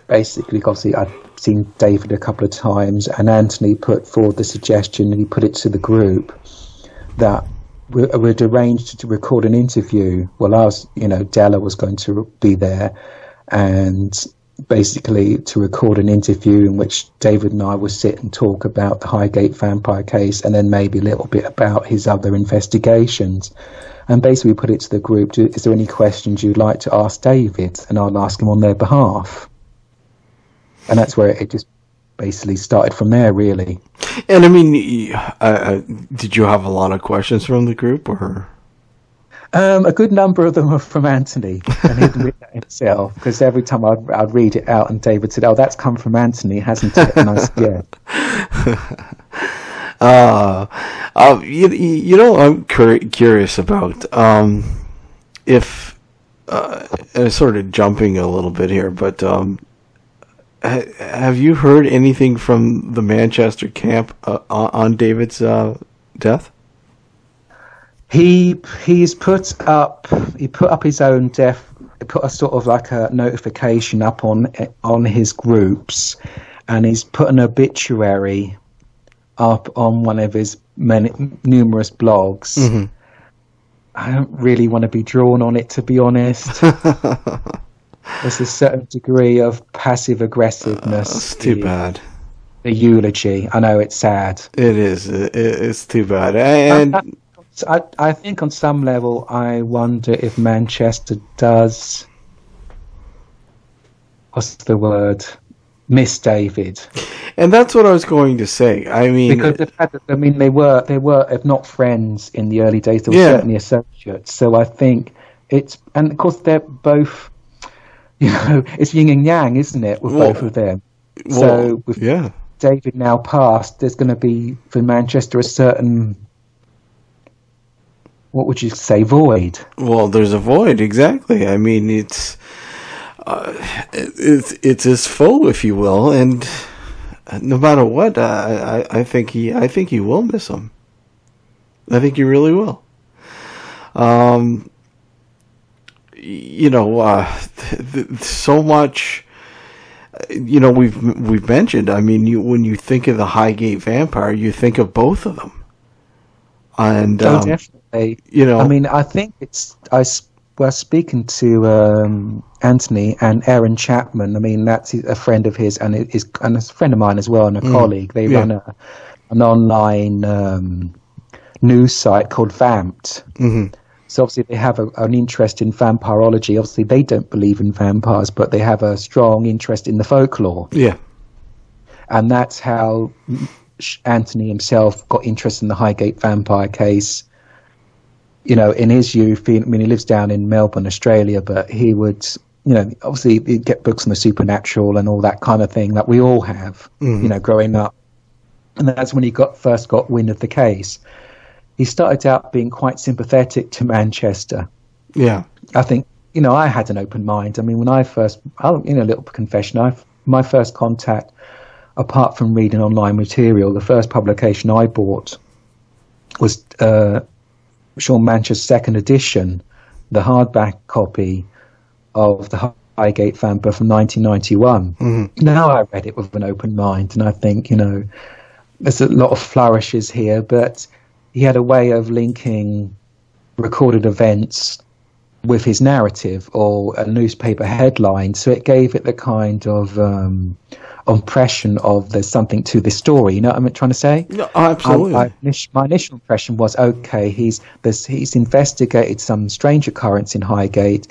basically, obviously, I'd seen David a couple of times. And Anthony put forward the suggestion, and he put it to the group, that we'd arranged to record an interview. Well, I was, Della was going to be there, and basically to record an interview in which David and I would sit and talk about the Highgate Vampire case, and then maybe a little bit about his other investigations. And basically we put it to the group, is there any questions you'd like to ask David? And I'll ask him on their behalf. And that's where it just basically started from there, really. And did you have a lot of questions from the group, or? A good number of them were from Anthony, and he'd read that himself, because every time I'd read it out, and David said, "Oh, that's come from Anthony, hasn't it?" And I said, "Yeah." I'm curious about if, sort of jumping a little bit here, but have you heard anything from the Manchester camp on David's death? He put up his own death put a sort of like a notification up on his groups, and he's put an obituary up on one of his numerous blogs. Mm-hmm. I don't really want to be drawn on it, to be honest. There's a certain degree of passive aggressiveness. It's too bad. The eulogy. I know, it's sad. It is. It's too bad. And I think on some level, I wonder if Manchester does, what's the word, miss David. And that's what I was going to say. I mean, because they were, if not friends in the early days, they were certainly associates. So I think and of course they're both, it's yin and yang, isn't it, with both of them? So with David now passed, there's going to be for Manchester a certain, what would you say, void? Well, there's a void, exactly. I mean, it's his foe, if you will, and no matter what, I think he will miss him. I think he really will. So much. We've mentioned. I mean, when you think of the Highgate Vampire, you think of both of them. And definitely. I mean, I think I was speaking to Anthony and Aaron Chapman. I mean, that's a friend of his and a friend of mine as well, and a colleague. They run an online news site called Farrant. Mm-hmm. So obviously they have an interest in vampirology. Obviously they don't believe in vampires, but they have a strong interest in the folklore. Yeah. And that's how Anthony himself got interested in the Highgate Vampire case. In his youth, he lives down in Melbourne, Australia, but he would, obviously he'd get books on the supernatural and all that kind of thing that we all have, growing up. And that's when he first got wind of the case. He started out being quite sympathetic to Manchester. Yeah. I think, I had an open mind. I mean, when a little confession, my first contact, apart from reading online material, the first publication I bought was Sean Mancher's second edition, the hardback copy of the Highgate Vampire from 1991. Mm-hmm. Now I read it with an open mind, and I think, there's a lot of flourishes here, but he had a way of linking recorded events with his narrative or a newspaper headline, so it gave it the kind of impression of there's something to this story. You know what I'm trying to say? No, absolutely. My initial impression was, okay, he's investigated some strange occurrence in Highgate,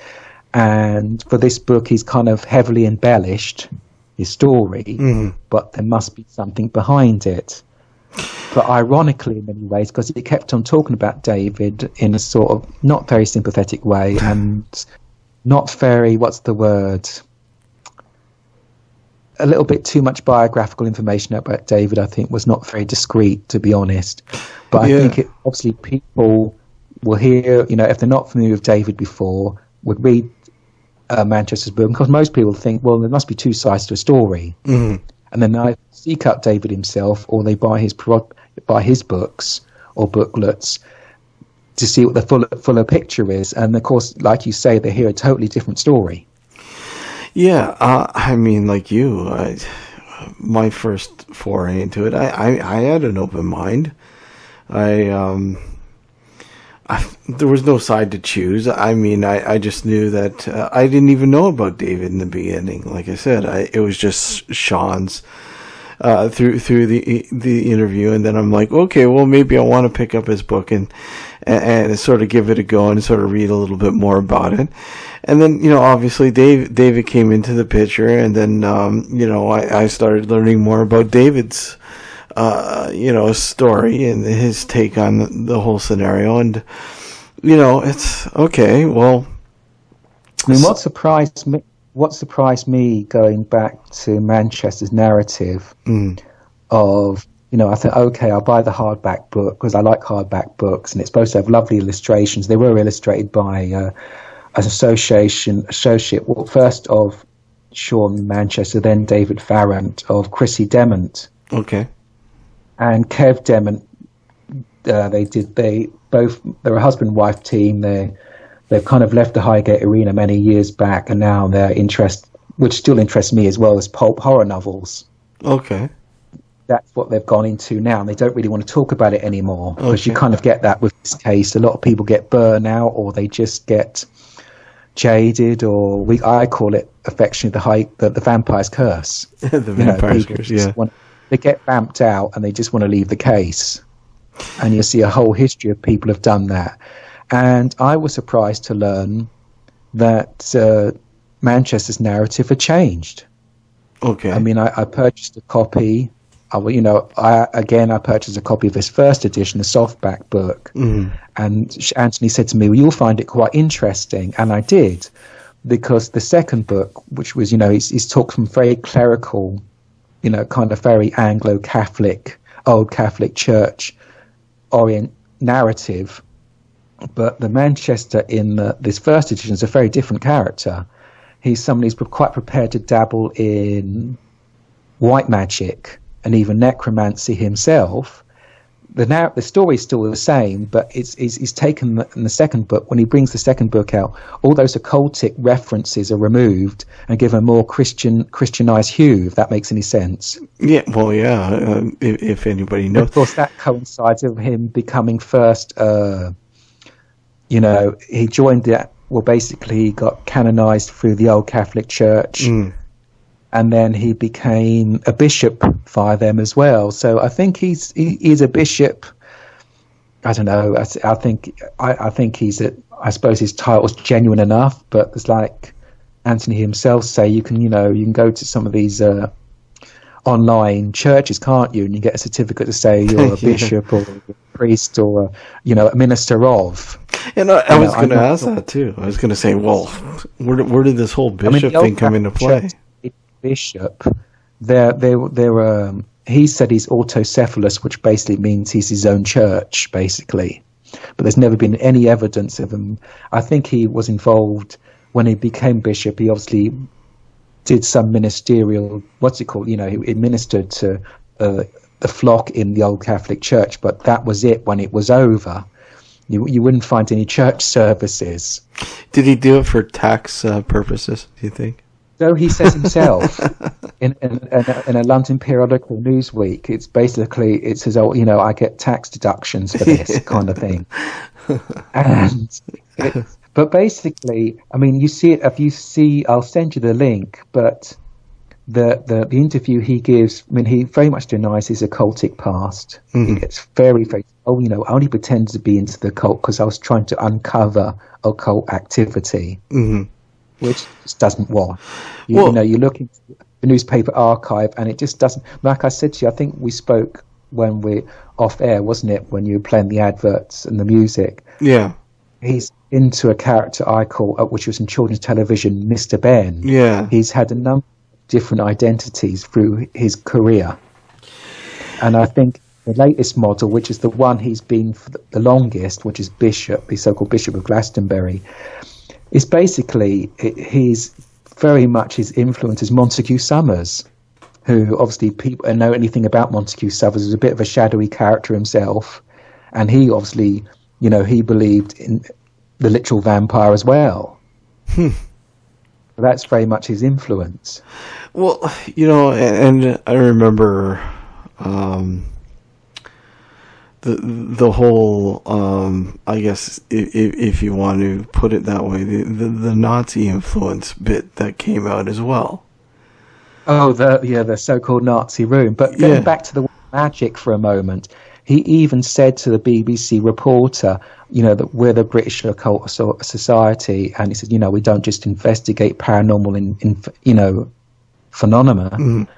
and for this book he's kind of heavily embellished his story, but there must be something behind it. But ironically, in many ways, because he kept on talking about David in a sort of not very sympathetic way and not very, what's the word? A little bit too much biographical information about David, I think, was not very discreet, to be honest. But I think obviously people will hear, if they're not familiar with David before, would read Manchester's book, because most people think, well, there must be two sides to a story. Mm-hmm. And then I seek out David himself, or they buy his books or booklets to see what the fuller picture is. And of course, like you say, they hear a totally different story. Yeah, I mean, like you, my first foray into it, I had an open mind. There was no side to choose. I mean, I just knew that I didn't even know about David in the beginning. Like I said, it was just Sean's through the interview, and then I'm like, okay, well, maybe I want to pick up his book and sort of give it a go and sort of read a little bit more about it. And then, obviously David came into the picture, and then I started learning more about David's story and his take on the whole scenario. And, it's okay. Well, I mean, what surprised me going back to Manchester's narrative of, I thought, okay, I'll buy the hardback book because I like hardback books, and it's supposed to have lovely illustrations. They were illustrated by an associate, well, first of Sean Manchester, then David Farrant of Chrissy Dement. Okay. And Kev Dement, they're a husband-wife team. They they've kind of left the Highgate arena many years back, and now their interest, which still interests me as well, is pulp horror novels. Okay. That's what they've gone into now, and they don't really want to talk about it anymore, because you kind of get that with this case. A lot of people get burned out, or they just get jaded, or I call it affectionately the vampire's curse. The vampire's curse, yeah. They get vamped out, and they just want to leave the case. And you see a whole history of people have done that. And I was surprised to learn that Manchester's narrative had changed. Okay. I mean, I purchased a copy. I purchased a copy of his first edition, the softback book. Mm. And Anthony said to me, well, you'll find it quite interesting. And I did, because the second book, which was, he's talked from very clerical, kind of very Anglo-Catholic, old Catholic Church orient narrative. But the Manchester in this first edition is a very different character. He's someone who's quite prepared to dabble in white magic and even necromancy himself. The story's still the same, but he's taken in the second book, when he brings the second book out, all those occultic references are removed and given a more Christianized hue, if that makes any sense. Yeah, well, yeah, if anybody knows. Of course, that coincides with him becoming first, he joined basically he got canonized through the old Catholic Church. Mm. And then he became a bishop via them as well. So I think he's a bishop. I don't know. I think I suppose his title's genuine enough, but it's like Anthony himself say, you can go to some of these online churches, can't you? And you get a certificate to say you're a bishop or a priest or a minister of. And I was going to ask that too. I was going to say, well, where did this whole bishop thing come into play? Bishop, he said he's autocephalous, which basically means he's his own church, basically. But there's never been any evidence of him. I think he was involved when he became bishop. He obviously did some ministerial, he administered to the flock in the old Catholic Church, but that was it when it was over. You wouldn't find any church services. Did he do it for tax purposes, do you think? So he says himself in a London periodical, Newsweek, it says, I get tax deductions for this kind of thing. But basically, I mean, you see it, I'll send you the link, but the interview he gives, I mean, he very much denies his occultic past. Mm-hmm. He gets very, very, I only pretended to be into the occult because I was trying to uncover occult activity. Mm-hmm. Which just doesn't work. You look into the newspaper archive, and it just doesn't. Like I said to you, I think we spoke when we're off air, wasn't it? When you were playing the adverts and the music. Yeah. He's into a character I call, which was in children's television, Mr. Ben. Yeah. He's had a number of different identities through his career, and I think the latest model, which is the one he's been for the longest, which is Bishop, the so-called Bishop of Glastonbury. It's basically, he's very much, his influence is Montague Summers, who obviously people know anything about Montague Summers is a bit of a shadowy character himself. And he obviously, he believed in the literal vampire as well. That's very much his influence. Well, and I remember the whole, I guess, if you want to put it that way, the Nazi influence bit that came out as well. Oh, the so-called Nazi room. But going back to the magic for a moment, he even said to the BBC reporter, that we're the British Occult Society, and he said, we don't just investigate paranormal in phenomena. Mm.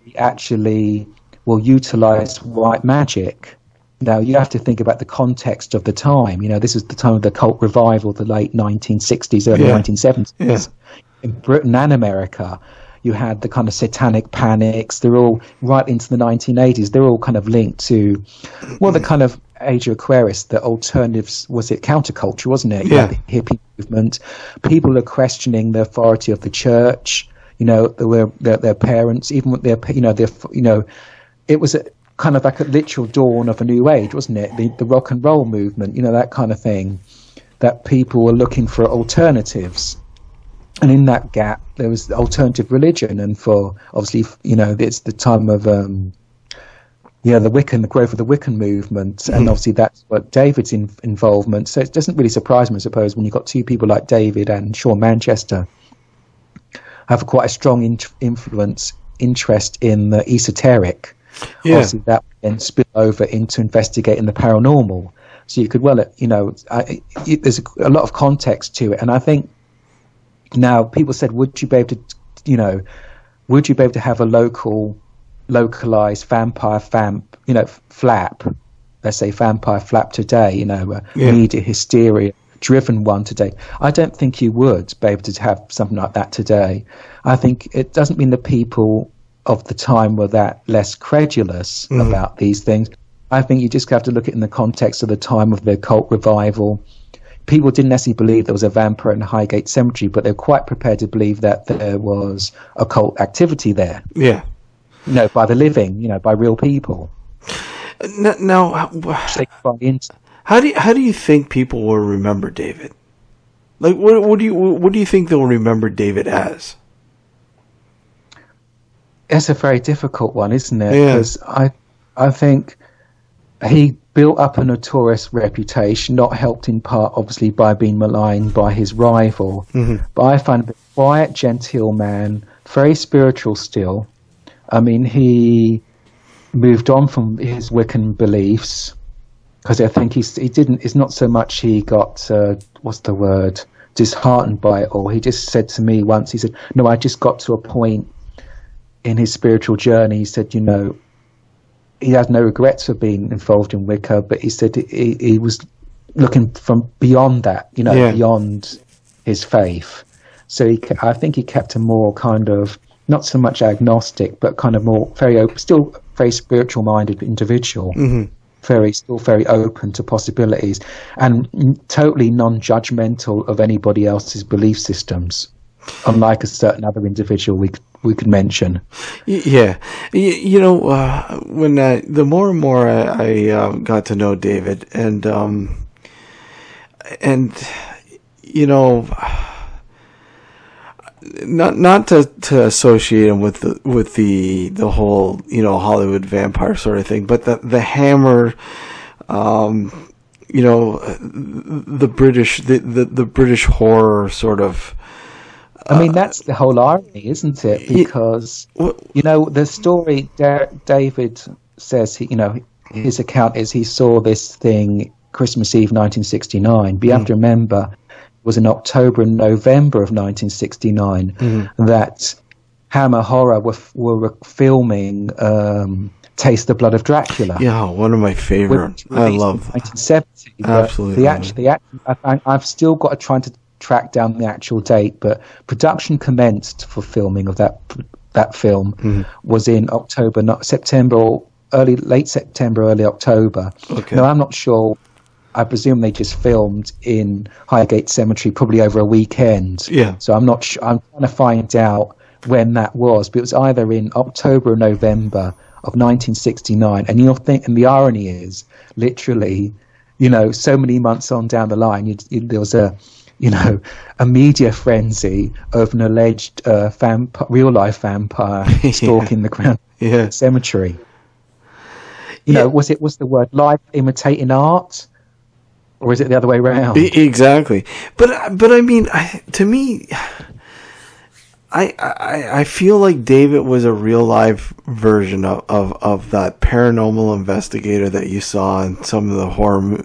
We actually will utilize white magic. Now, you have to think about the context of the time. This is the time of the cult revival, the late 1960s, early 1970s. Yeah. In Britain and America, you had the kind of satanic panics. They're all right into the 1980s. They're all kind of linked to, the kind of Age of Aquarius, the alternatives, was it counterculture, wasn't it? Yeah. The hippie movement. People are questioning the authority of the church, their parents, even with it was kind of like a literal dawn of a new age, wasn't it? The rock and roll movement, that kind of thing. that people were looking for alternatives. And in that gap, there was alternative religion. And for, obviously, it's the time of, the growth of the Wiccan movement. And obviously that's what David's involvement. So it doesn't really surprise me, I suppose, when you've got two people like David and Sean Manchester have quite a strong interest in the esoteric. Yeah. Obviously that then spill over into investigating the paranormal. So you could, there's a lot of context to it. And I think now people said, would you be able to have a localized vampire flap, let's say vampire flap today, media hysteria driven one today? I don't think you would be able to have something like that today. I think it doesn't mean the people of the time were that less credulous about these things. I think you just have to look at it in the context of the time of the occult revival. People didn't necessarily believe there was a vampire in Highgate Cemetery, but they're quite prepared to believe that there was occult activity there. Yeah. By the living, by real people. Now, how do you think people will remember David? Like, what do you think they'll remember David as? It's a very difficult one, isn't it? Because I think he built up a notorious reputation, not helped in part, obviously, by being maligned by his rival. But I find him a quiet, genteel man, very spiritual still. I mean, he moved on from his Wiccan beliefs, because I think it's not so much he got, disheartened by it all. He just said to me once, he said, no, I just got to a point in his spiritual journey. He said, he had no regrets for being involved in Wicca, but he said he was looking from beyond that, beyond his faith. So I think he kept a more kind of, not so much agnostic, but kind of more still very spiritual-minded individual, still very open to possibilities, and totally non-judgmental of anybody else's belief systems, unlike a certain other individual we could mention. Yeah, when the more and more I got to know David, and not to associate him with the whole Hollywood vampire sort of thing, but the Hammer, the British horror sort of. I mean, that's the whole irony, isn't it? Because the story David says, his account is he saw this thing Christmas Eve 1969. But you have to remember, it was in October and November of 1969 that Hammer Horror were filming Taste the Blood of Dracula. Yeah, one of my favorite. I love 1970. Absolutely. I've still got to try to track down the actual date, but production commenced for filming of that film was in October, not September, or late September, early October. Okay. No, I'm not sure. I presume they just filmed in Highgate Cemetery probably over a weekend. Yeah. So I'm not sure. I'm trying to find out when that was, but it was either in October or November of 1969. And you'll think, and the irony is, literally, so many months on down the line, there was a media frenzy of an alleged real life vampire stalking the ground cemetery. Was the word life imitating art? Or is it the other way around? Exactly. But I mean, to me, I feel like David was a real life version of that paranormal investigator that you saw in some of the horror,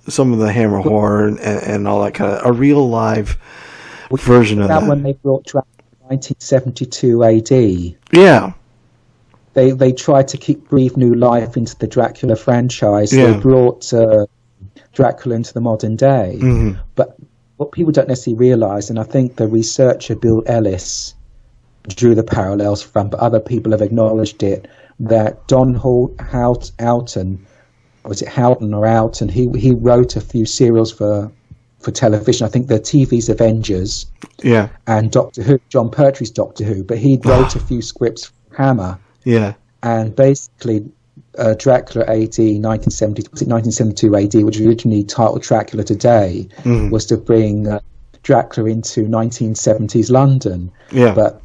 some of the Hammer horror and all that kind of a real live version of that. When they brought Dracula in 1972 AD. Yeah. They tried to breathe new life into the Dracula franchise. Yeah. They brought Dracula into the modern day. But what people don't necessarily realise, and I think the researcher Bill Ellis drew the parallels from, but other people have acknowledged it, that Don Houghton, was it Houghton or Alton, he wrote a few serials for television. I think the TV's Avengers, and Doctor Who, John Pertwee's Doctor Who, but he wrote a few scripts for Hammer. Yeah. And basically Dracula AD 1970, was it 1972 AD, which was originally titled Dracula Today, was to bring Dracula into 1970s London. Yeah. But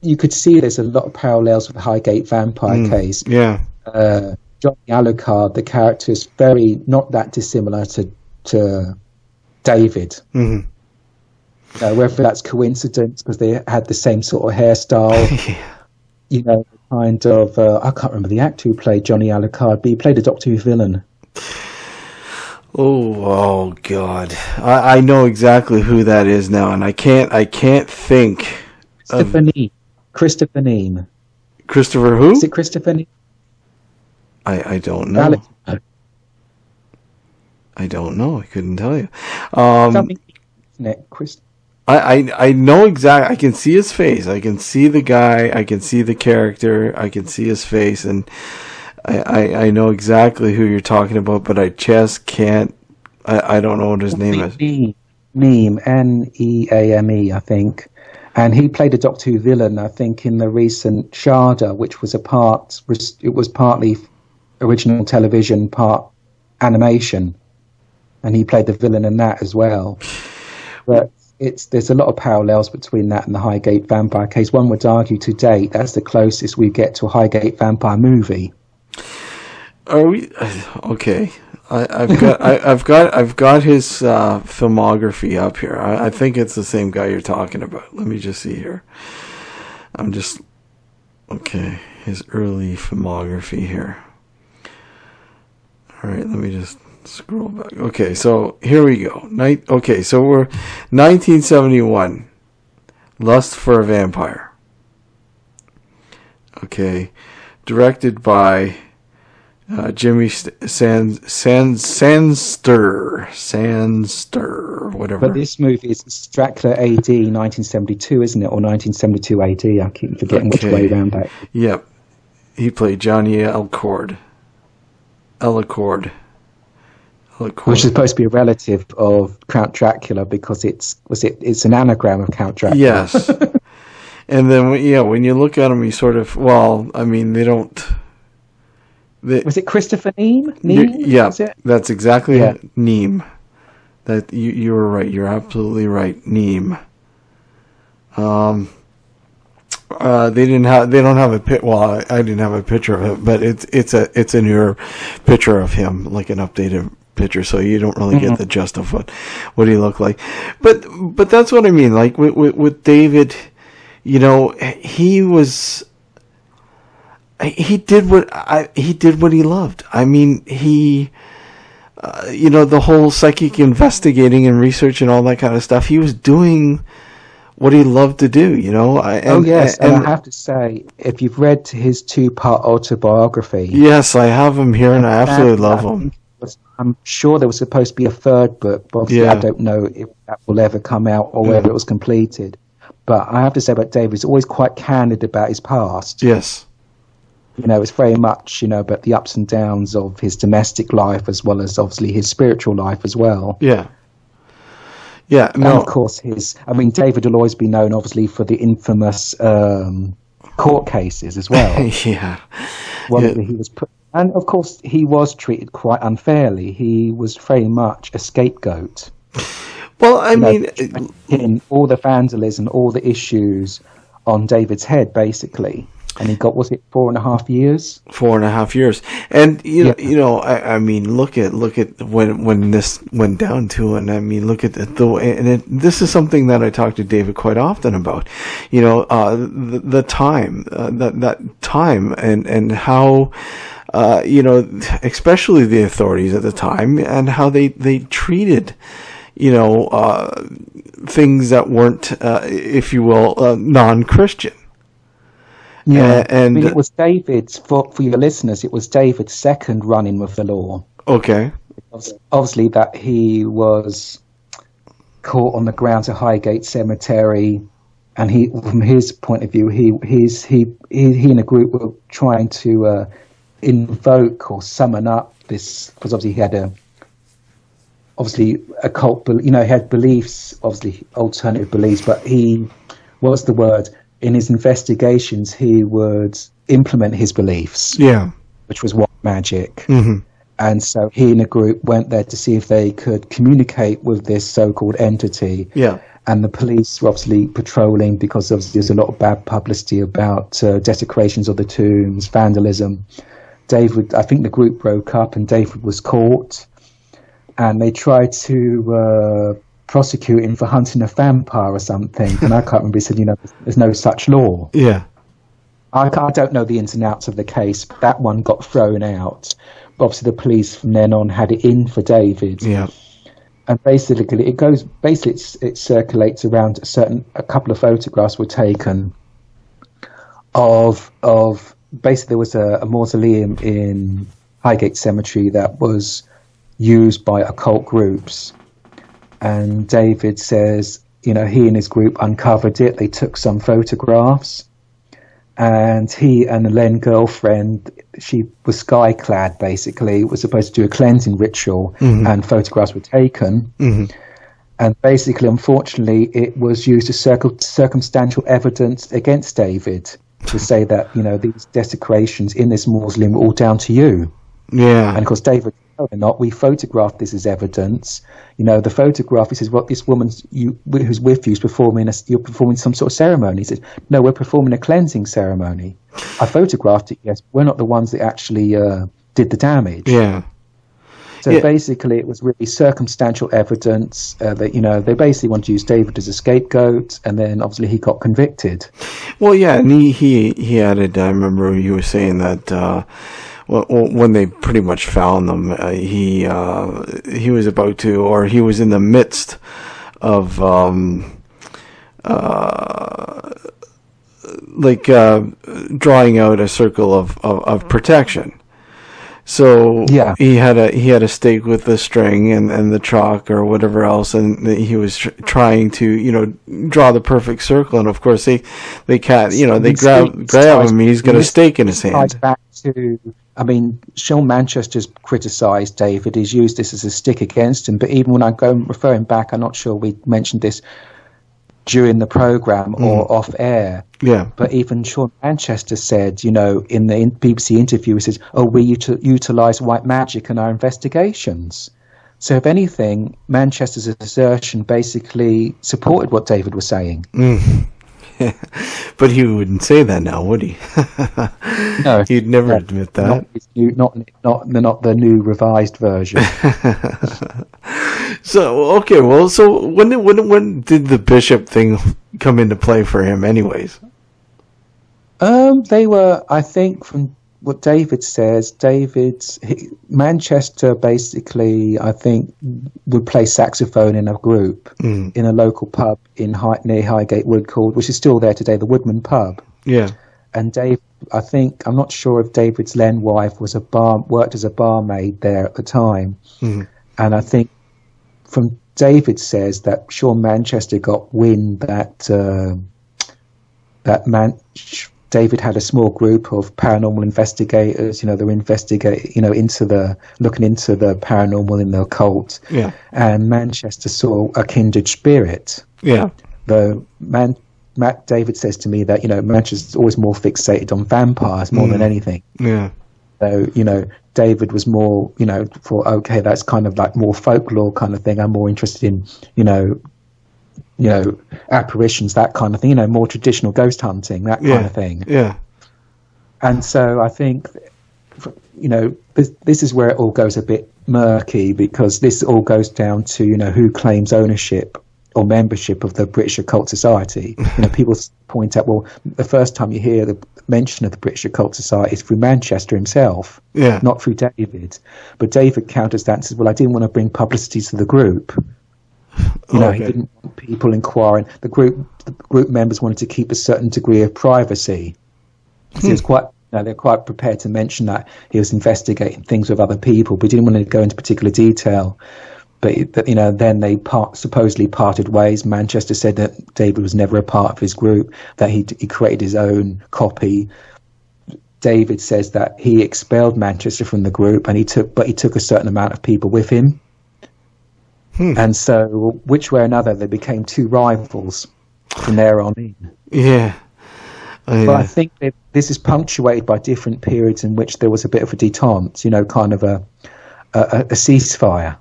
you could see there's a lot of parallels with the Highgate Vampire case. Yeah. Johnny Alucard, the character, is very not that dissimilar to David. Whether that's coincidence because they had the same sort of hairstyle, kind of. I can't remember the actor who played Johnny Alucard, but he played a Doctor Who villain. Oh God! I know exactly who that is now, and I can't think. Christopher Neame. Christopher who? Is it Christopher Neame? I don't know. I don't know. I couldn't tell you. Isn't it, Chris? I know exactly. I can see his face. I can see the guy. I can see the character. I can see his face, and I know exactly who you're talking about. But I just can't. I don't know what his name is. Neame, Neame, I think. And he played a Doctor Who villain, I think, in the recent Sharda, which was it was partly original television, part animation, and he played the villain in that as well. But there's a lot of parallels between that and the Highgate Vampire case. One would argue to date that's the closest we get to a Highgate Vampire movie. Are we okay? I've got his filmography up here. I think it's the same guy you're talking about. Let me just see here. His early filmography here. All right, let me just scroll back. Okay, so here we go. So we're 1971. Lust for a Vampire. Okay, directed by Jimmy Sanster, whatever. But this movie is Dracula AD 1972, isn't it? Or 1972 AD. I keep forgetting which way around back. Yep. He played Johnny Alucard. Which is supposed to be a relative of Count Dracula because it's an anagram of Count Dracula. Yes. And then, when you look at him, you sort of, they don't... Was it Christopher Neame? Yeah, that's exactly it. Neame. That you were right. You're absolutely right. Neame. They don't have a pit. Well, I didn't have a picture of it, but it's a newer picture of him, like an updated picture, so you don't really get the gist of what he looked like. But that's what I mean. Like with David, he was. He did what he loved. I mean, the whole psychic investigating and research and all that kind of stuff. He was doing what he loved to do, And I have to say, if you've read his 2-part autobiography, yes, I have him here, and I absolutely love him. I'm sure there was supposed to be a third book, but obviously I don't know if that will ever come out or whether it was completed. But I have to say about David, he's always quite candid about his past. Yes. It's very much, about the ups and downs of his domestic life as well as obviously his spiritual life as well. Yeah. Yeah. No. And of course David will always be known obviously for the infamous court cases as well. Yeah. He was and of course he was treated quite unfairly. He was very much a scapegoat. Well, in all the vandalism, all the issues on David's head, basically. And he got, was it 4.5 years? 4.5 years. And, look at when this went down to it. And look at this is something that I talk to David quite often about, the time, that time and how, especially the authorities at the time and how they treated, things that weren't, if you will, non-Christian. Yeah, and it was David's, for your listeners, it was David's second run-in with the law. Okay. Obviously that he was caught on the grounds of Highgate Cemetery, and he, from his point of view, he and a group were trying to invoke or summon up this, because obviously he had occult, he had beliefs, obviously alternative beliefs, but what's the word? In his investigations, he would implement his beliefs. Yeah. which was white magic. And so he and a group went there to see if they could communicate with this so-called entity. Yeah. And the police were obviously patrolling because obviously there's a lot of bad publicity about desecrations of the tombs, vandalism. I think the group broke up and David was caught. And they tried to prosecute him for hunting a vampire or something. And I can't remember, he said, there's no such law. Yeah. I don't know the ins and outs of the case. But that one got thrown out. But obviously the police from then on had it in for David. Yeah. And basically it circulates around a couple of photographs were taken of basically there was a mausoleum in Highgate Cemetery that was used by occult groups, and David says he and his group uncovered it. They took some photographs, and he and a then girlfriend, she was sky clad basically, was supposed to do a cleansing ritual, and photographs were taken. And basically, unfortunately, it was used as circumstantial evidence against David to say that, these desecrations in this mausoleum were all down to you. Yeah. And of course, David, no, they're not. We photographed this as evidence. The photograph, he says, well, this woman who's with you is you're performing some sort of ceremony. He says, no, we're performing a cleansing ceremony. I photographed it, yes. We're not the ones that actually did the damage. Yeah. So basically, it was really circumstantial evidence that, they basically wanted to use David as a scapegoat, and then obviously he got convicted. Well, yeah, and he added, I remember you were saying that when they pretty much found them, he was about to, or he was in the midst of drawing out a circle of protection. So yeah. he had a stake with the string and the chalk or whatever else, and he was trying to draw the perfect circle. And of course they can't, they grab him, and he's got a stake in his hand. Back to, Sean Manchester's criticised David. He's used this as a stick against him. But even when I go referring back, I'm not sure we mentioned this during the programme or off air. Yeah. But even Sean Manchester said, in the BBC interview, he says, we utilise white magic in our investigations. So if anything, Manchester's assertion basically supported what David was saying. But he wouldn't say that now, would he? No. He'd never admit that. Not the new revised version. So when did the bishop thing come into play for him anyways? They were, I think, from what David says, Manchester basically, I think, would play saxophone in a group in a local pub near Highgate Wood which is still there today, the Woodman Pub. Yeah. And Dave, I'm not sure if David's then wife worked as a barmaid there at the time. And I think from David says that Sean Manchester got wind that David had a small group of paranormal investigators, they were looking into the paranormal in the occult. Yeah. And Manchester saw a kindred spirit. Yeah. David says to me that, Manchester's always more fixated on vampires more than anything. Yeah. So, David was more, that's kind of like more folklore kind of thing. I'm more interested in, apparitions, that kind of thing, more traditional ghost hunting, that kind of thing. Yeah. And so I think, this is where it all goes a bit murky, because this all goes down to, who claims ownership or membership of the British Occult Society. People point out, well, the first time you hear the mention of the British Occult Society is through Manchester himself, not through David. But David counters that and says, well, I didn't want to bring publicity to the group. He didn't want people inquiring. The group members wanted to keep a certain degree of privacy. So they're quite prepared to mention that he was investigating things with other people, but he didn't want to go into particular detail. But then they supposedly parted ways. Manchester said that David was never a part of his group, that he created his own copy. David says that he expelled Manchester from the group, and he took a certain amount of people with him. And so, which way or another, they became two rivals from there on in. Yeah. But I think that this is punctuated by different periods in which there was a bit of a détente, kind of a ceasefire.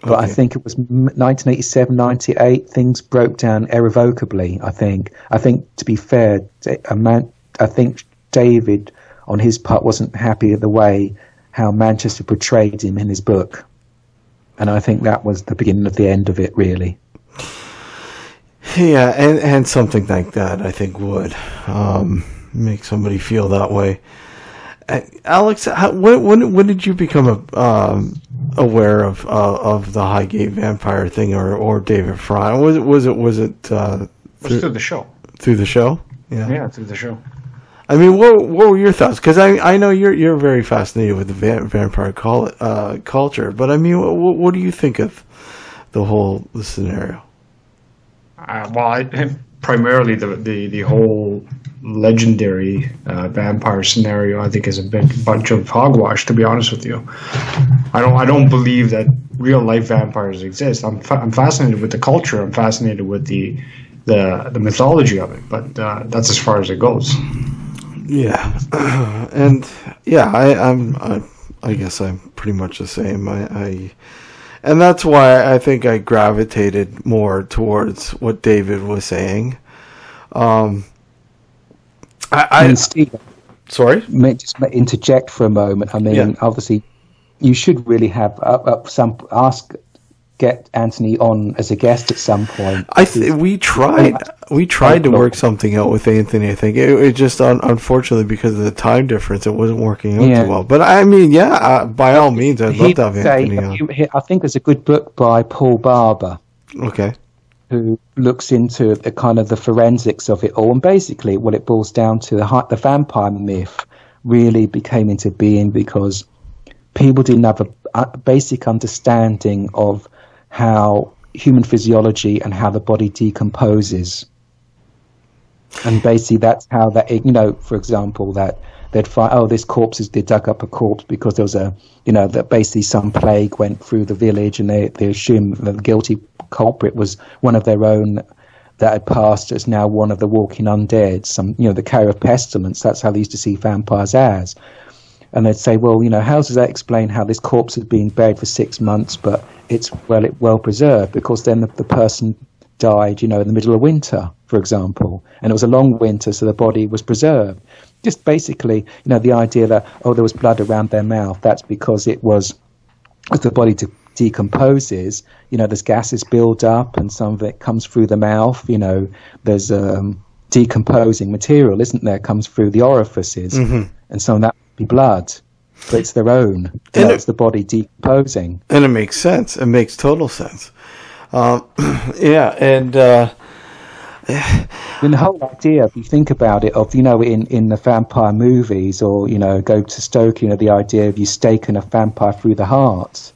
But I think it was 1987, 98, things broke down irrevocably, I think. I think, to be fair, I think David, on his part, wasn't happy with the way how Manchester portrayed him in his book. And I think that was the beginning of the end of it, really. Yeah, and something like that, I think, would make somebody feel that way. Alex, when did you become aware of the Highgate Vampire thing, or David Farrant? Was it through the show? Through the show? Yeah, through the show. I mean, what were your thoughts? Because I know you're very fascinated with the vampire culture, but I mean, what do you think of the scenario? Primarily the whole legendary vampire scenario, I think, is a big bunch of hogwash. To be honest with you, I don't believe that real life vampires exist. I'm fascinated with the culture. I'm fascinated with the mythology of it, but that's as far as it goes. Yeah, and yeah, I guess I'm pretty much the same. And that's why I think I gravitated more towards what David was saying. Steve, sorry? Just interject for a moment. I mean, obviously, you should really have get Anthony on as a guest at some point. We tried to work something out with Anthony. I think it just unfortunately, because of the time difference, it wasn't working out too well. But I mean, by all means, I'd love to have Anthony on. I think there's a good book by Paul Barber. Okay. Who looks into the kind of the forensics of it all, and basically what it boils down to, the vampire myth really became into being because people didn't have a basic understanding of how human physiology and how the body decomposes. And basically that's how that, for example, that they'd find, they dug up a corpse because there was that basically some plague went through the village, and they assumed that the guilty culprit was one of their own that had passed as now one of the walking undead, the carrier of pestilence. That's how they used to see vampires as. And they'd say, well, how does that explain how this corpse has been buried for 6 months, but it's well preserved? Because then the person died, in the middle of winter, for example, and it was a long winter, so the body was preserved. Just basically, the idea that, there was blood around their mouth, that's because it was, as the body decomposes, there's gases build up, and some of it comes through the mouth, there's decomposing material, isn't there, comes through the orifices, and some of that be blood, but it's their own. It's the body decomposing, and it makes sense. It makes total sense. And the whole idea, if you think about it, of in the vampire movies, or go to Stoke, the idea of you staking a vampire through the heart.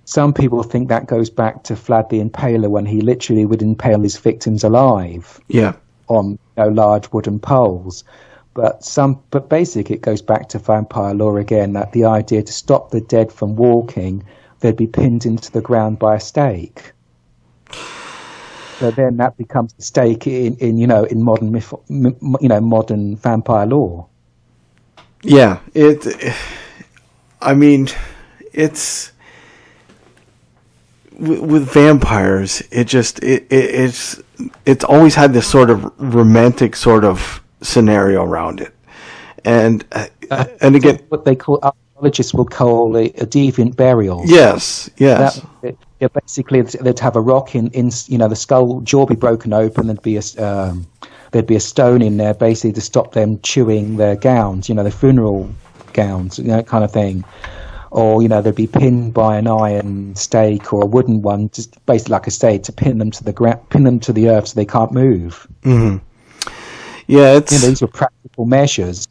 Some people think that goes back to Vlad the Impaler, when he literally would impale his victims alive. Yeah. On large wooden poles. But basically it goes back to vampire lore again, that the idea to stop the dead from walking, they'd be pinned into the ground by a stake. So then that becomes the stake in modern modern vampire lore. Yeah, it's with vampires. It's always had this sort of romantic sort of scenario around it, and again, what they call, archaeologists will call a deviant burial. Yes. Basically they'd have a rock in the skull jaw be broken open. There'd be a stone in there, basically to stop them chewing their gowns, their funeral gowns, kind of thing. Or they'd be pinned by an iron stake or a wooden one, just basically like a stake, to pin them to the ground, pin them to the earth so they can't move. Mm-hmm. Yeah, these were practical measures.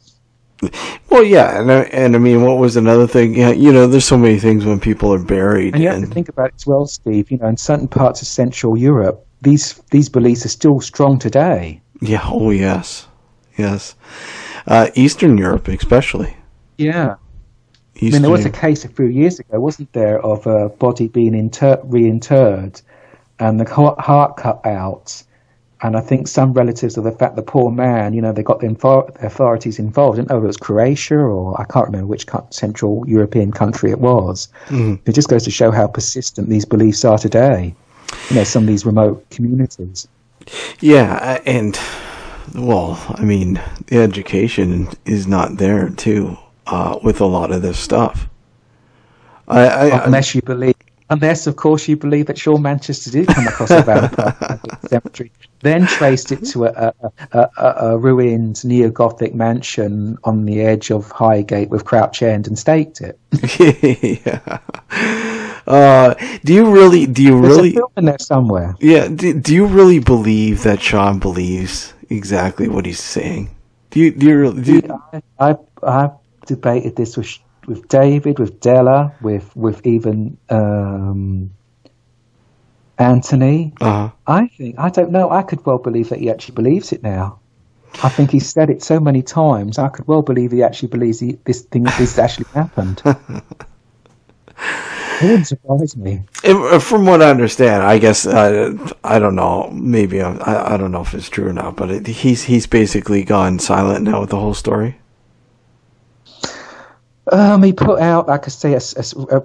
Well, yeah, and I mean, what was another thing? Yeah, there's so many things when people are buried. And you have to think about it as well, Steve. In certain parts of Central Europe, these beliefs are still strong today. Yeah. Oh, yes. Eastern Europe, especially. Yeah. There was a case a few years ago, wasn't there, of a body being reinterred, and the heart cut out, And I think some relatives of the poor man, they got the authorities involved. I don't know if it was Croatia or I can't remember which Central European country it was. It just goes to show how persistent these beliefs are today. Some of these remote communities. Yeah, and, well, I mean, the education is not there, too, with a lot of this stuff. Unless, of course, you believe that Sean Manchester did come across a vampire cemetery, then traced it to a ruined neo-Gothic mansion on the edge of Highgate with Crouch End and staked it. Yeah. Do you really? There's a film in there somewhere. Yeah. Do you really believe that Sean believes exactly what he's saying? I've debated this with David, with Della, with even Anthony. I don't know. I could well believe that he actually believes it now. I think he's said it so many times. I could well believe he actually believes this actually happened. It wouldn't surprise me. From what I understand, I guess I don't know. Maybe I don't know if it's true or not. But he's basically gone silent now with the whole story. He put out, like I say,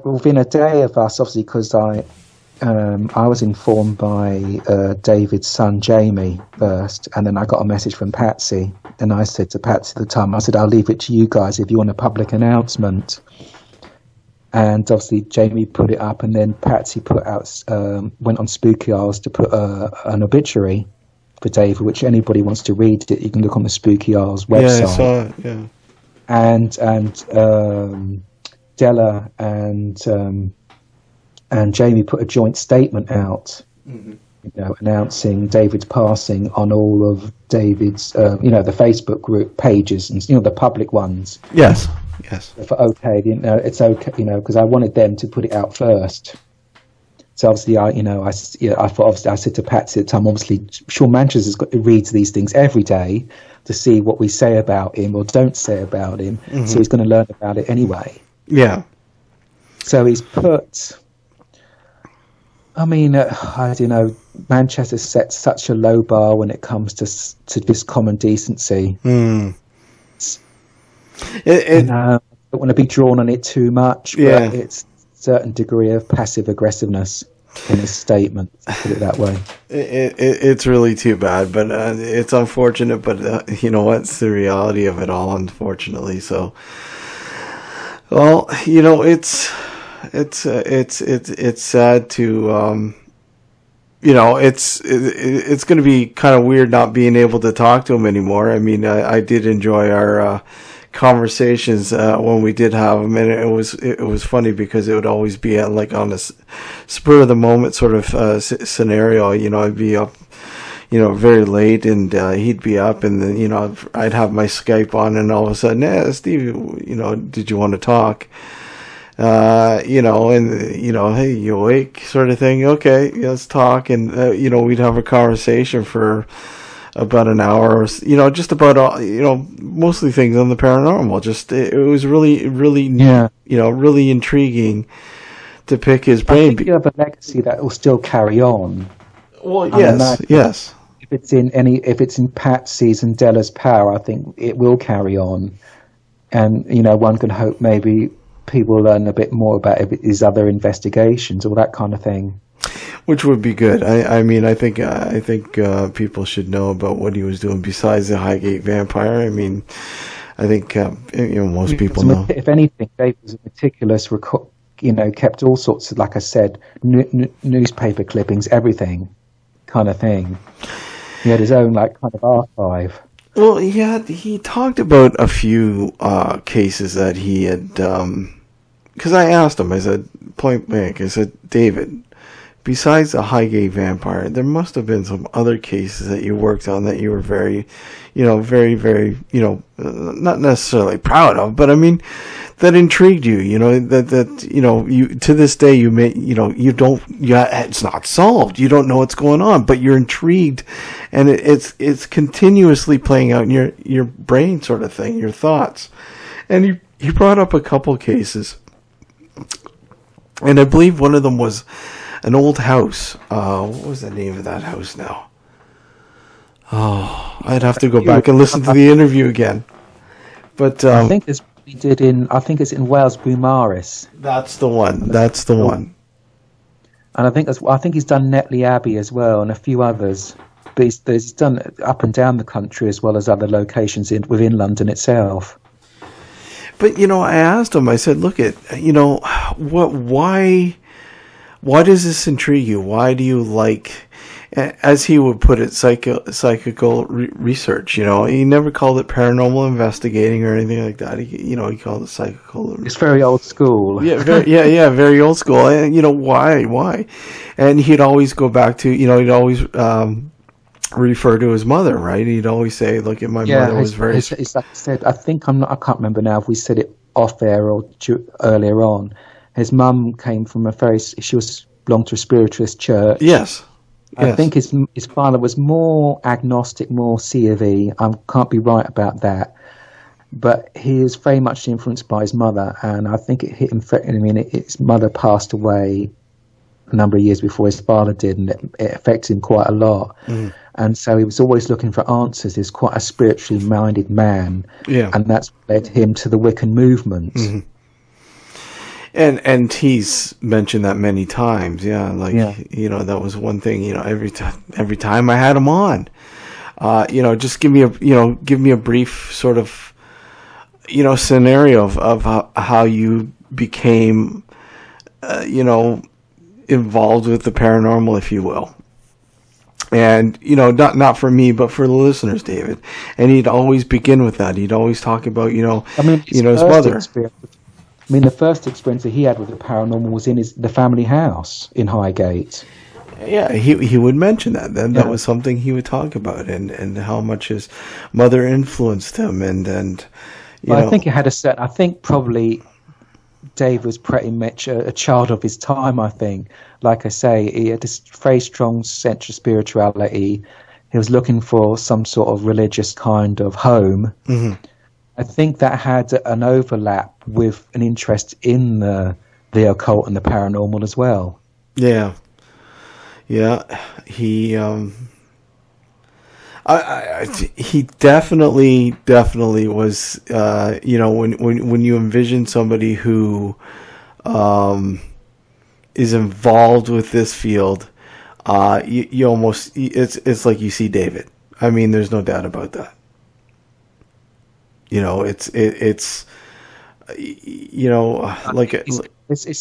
within a day of us, obviously, because I was informed by David's son Jamie first, and then I got a message from Patsy, and I said to Patsy at the time, I said, I'll leave it to you guys if you want a public announcement. And obviously Jamie put it up, and then Patsy put out, went on Spooky Isles to put an obituary for David, which anybody wants to read it, you can look on the Spooky Isles website. Yeah, I saw it, yeah. And Della and Jamie put a joint statement out, announcing David's passing on all of David's, the Facebook group pages and the public ones. Yes. For okay, it's okay, because I wanted them to put it out first. So obviously, I thought obviously I said to Patsy at the time, obviously, Sean Manchester reads these things every day to see what we say about him or don't say about him. So he's going to learn about it anyway. Yeah. So he's put. I mean, I don't know. Manchester sets such a low bar when it comes to this common decency. I don't want to be drawn on it too much, but it's a certain degree of passive aggressiveness in his statement, put it that way. It's really too bad, but it's unfortunate, but you know what? It's the reality of it all, unfortunately. So, well, it's sad to, it's going to be kind of weird not being able to talk to him anymore. I mean, I did enjoy our conversations when we did have them, and it was funny because it would always be on a spur of the moment sort of scenario. I'd be up very late, and he'd be up, and then I'd have my Skype on, and all of a sudden, Steve, did you want to talk? And hey, you awake, sort of thing. Okay, let's talk, and we'd have a conversation for about an hour, just about all, mostly things on the paranormal. Just it was really, really, really intriguing to pick his brain. I think you have a legacy that will still carry on. Well, yes. If it's in Patsy's and Della's power, I think it will carry on, and one can hope maybe people learn a bit more about his other investigations, all that kind of thing. Which would be good. I mean, I think people should know about what he was doing besides the Highgate Vampire. I mean, I think most people know. If anything, Dave was a meticulous, kept all sorts of, like I said, newspaper clippings, everything, kind of thing. He had his own kind of archive. Well, he talked about a few cases that he had. Because I asked him, I said, point blank, I said, David, besides the Highgate Vampire, there must have been some other cases that you worked on that you were very, very, very, not necessarily proud of, but I mean, that intrigued you, you to this day, it's not solved. You don't know what's going on, but you're intrigued, and it's continuously playing out in your brain, sort of thing, your thoughts. And he brought up a couple cases, and I believe one of them was an old house. What was the name of that house now? Oh, I'd have to go back and listen to the interview again. But I think it's in Wales, Beaumaris. That's the one. That's the one. And I think he's done Netley Abbey as well, and a few others. But he's done it up and down the country as well as other locations within London itself. But I asked him. I said, "Look, why does this intrigue you? Why do you like?" As he would put it, psychical research. He never called it paranormal investigating or anything like that. He called it psychical. It's very old school. Yeah, very old school. And why? And he'd always go back to, he'd always refer to his mother, right? He'd always say, "Look, my mother was very." It's like I said, I can't remember now if we said it off air or earlier on. His mum came from she belonged to a spiritualist church. Yes. I think his father was more agnostic, more C of E. I can't be right about that. But he is very much influenced by his mother, and I think it hit him. His mother passed away a number of years before his father did, and it affected him quite a lot. Mm. And so he was always looking for answers. He's quite a spiritually minded man, and that's led him to the Wiccan movement. Mm-hmm. And he's mentioned that many times, that was one thing, every time I had him on, just give me a brief sort of, scenario of how you became, involved with the paranormal, if you will. And, not for me, but for the listeners, David. And he'd always begin with that. He'd always talk about, his mother. The first experience that he had with the paranormal was in the family house in Highgate. Yeah, he would mention that. Then that was something he would talk about, and how much his mother influenced him, and I think it had I think probably Dave was pretty much a child of his time. I think, like I say, he had this very strong sense of spirituality. He was looking for some sort of religious kind of home. Mm-hmm. I think that had an overlap with an interest in the occult and the paranormal as well. Yeah. He he definitely was. When you envision somebody who is involved with this field, you almost it's like you see David. I mean, there's no doubt about that. It's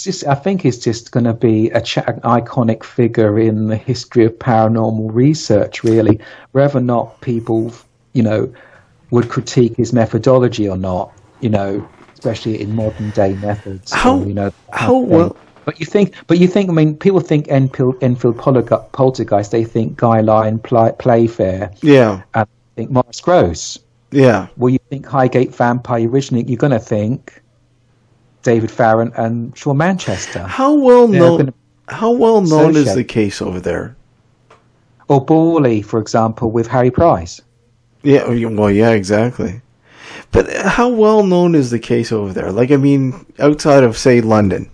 just. I think he's just going to be an iconic figure in the history of paranormal research. Really, whether or not people, would critique his methodology or not, especially in modern day methods. But you think. I mean, people think Enfield Poltergeist. They think Guy Lyon Playfair. Yeah. And think Morris Gross. Yeah. Well, you think Highgate Vampire originally, you're going to think David Farrant and Sean Manchester. How well known is the case over there? Or Borley, for example, with Harry Price. Yeah, well, yeah, exactly. But how well known is the case over there? Outside of, say, London.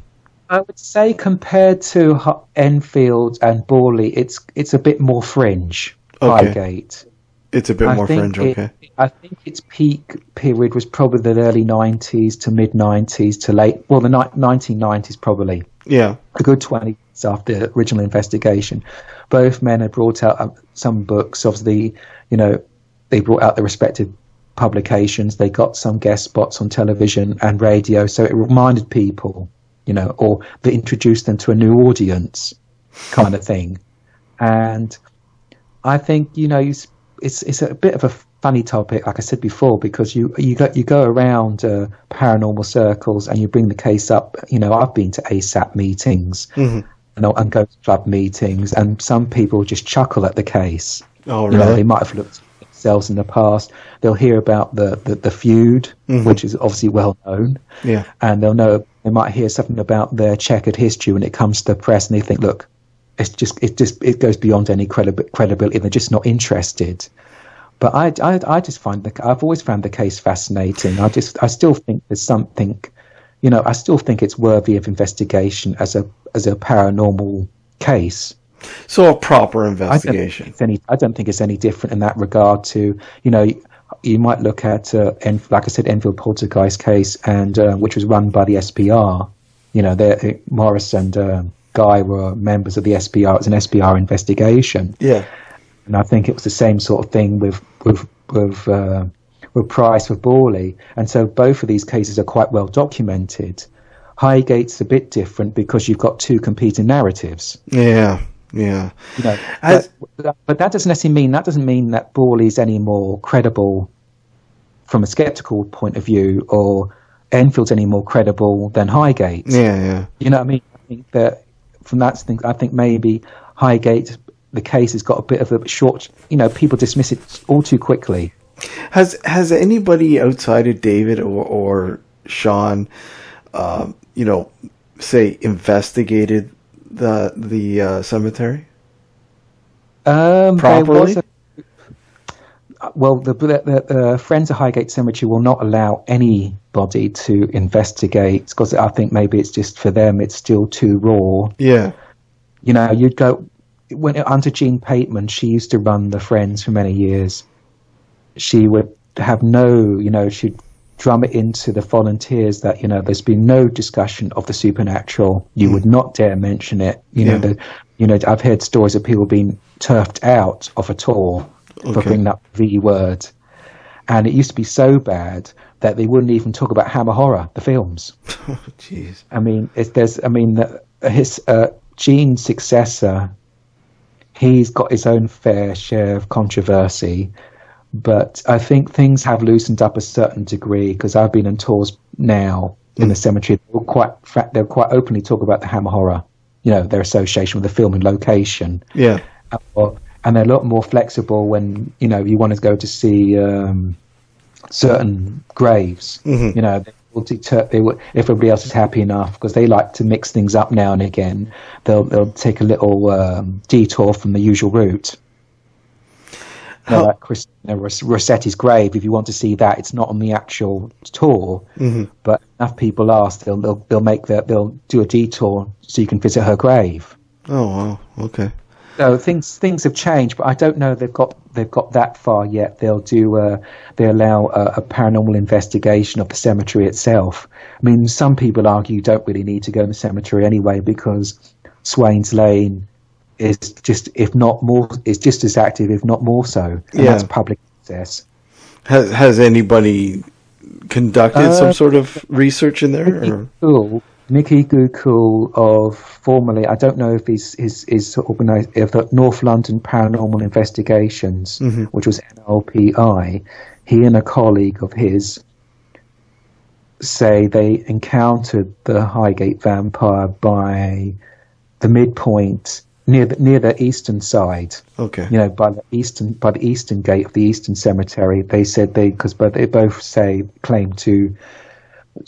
I would say compared to Enfield and Borley, it's a bit more fringe, okay. Highgate. It's a bit more fringe, okay. I think its peak period was probably the early 90s to mid-90s to late, the 1990s probably. Yeah. A good 20 years after the original investigation. Both men had brought out some books. Obviously, they brought out their respective publications. They got some guest spots on television and radio. So it reminded people, or they introduced them to a new audience kind of thing. And I think, it's a bit of a funny topic, like I said before, because you go around paranormal circles and you bring the case up. I've been to ASAP meetings and Ghost Club meetings, and some people just chuckle at the case. Oh, really? They might have looked at themselves in the past. They'll hear about the feud, which is obviously well known. Yeah, and they might hear something about their checkered history when it comes to the press, and they think, look, it goes beyond any credibility. They're just not interested. But I just I've always found the case fascinating. I still think there's something, I still think it's worthy of investigation as a paranormal case. So a proper investigation. I don't think it's any different in that regard to, you might look at, like I said, Enfield Poltergeist case, and which was run by the SPR. Morris and Guy were members of the SPR. It was an SPR investigation. Yeah. And I think it was the same sort of thing with Price, with Borley. And so both of these cases are quite well documented. Highgate's a bit different because you've got two competing narratives. Yeah. But that doesn't necessarily mean that Borley's any more credible from a skeptical point of view, or Enfield's any more credible than Highgate. Yeah. You know what I mean? I think that from that thing, I think maybe Highgate, the case has got a bit of a short. People dismiss it all too quickly. Has anybody outside of David or Sean, say investigated the cemetery properly? The Friends of Highgate Cemetery will not allow anybody to investigate, because I think maybe it's just for them it's still too raw. Yeah. You'd go under Jean Pateman. She used to run the Friends for many years. She would have she'd drum it into the volunteers that there's been no discussion of the supernatural. You would not dare mention it. I've heard stories of people being turfed out of a tour for bringing up the V word, and it used to be so bad that they wouldn't even talk about Hammer Horror, the films. Oh, jeez. His Gene's successor, he's got his own fair share of controversy. But I think things have loosened up a certain degree, because I've been on tours now in the cemetery. They'll quite openly talk about the Hammer Horror, their association with the film and location. Yeah. And they're a lot more flexible when, you want to go to see certain graves. Mm-hmm. They will if everybody else is happy enough, because they like to mix things up now and again. They'll take a little detour from the usual route. Like Rossetti's grave, if you want to see that, it's not on the actual tour, but enough people ask, they'll do a detour so you can visit her grave. Oh wow, okay. So things have changed, but I don't know they've got that far yet. They allow a paranormal investigation of the cemetery itself. I mean, some people argue you don't really need to go in the cemetery anyway, because Swains Lane is just, if not more, is just as active, if not more so, and that's public access. Has anybody conducted some sort of research in there? Mickey Gookul of formerly, I don't know if he's organised of the North London Paranormal Investigations, which was NLPI. He and a colleague of his say they encountered the Highgate Vampire by the midpoint near the eastern side. Okay. By the eastern gate of the eastern cemetery. They said they both claim to.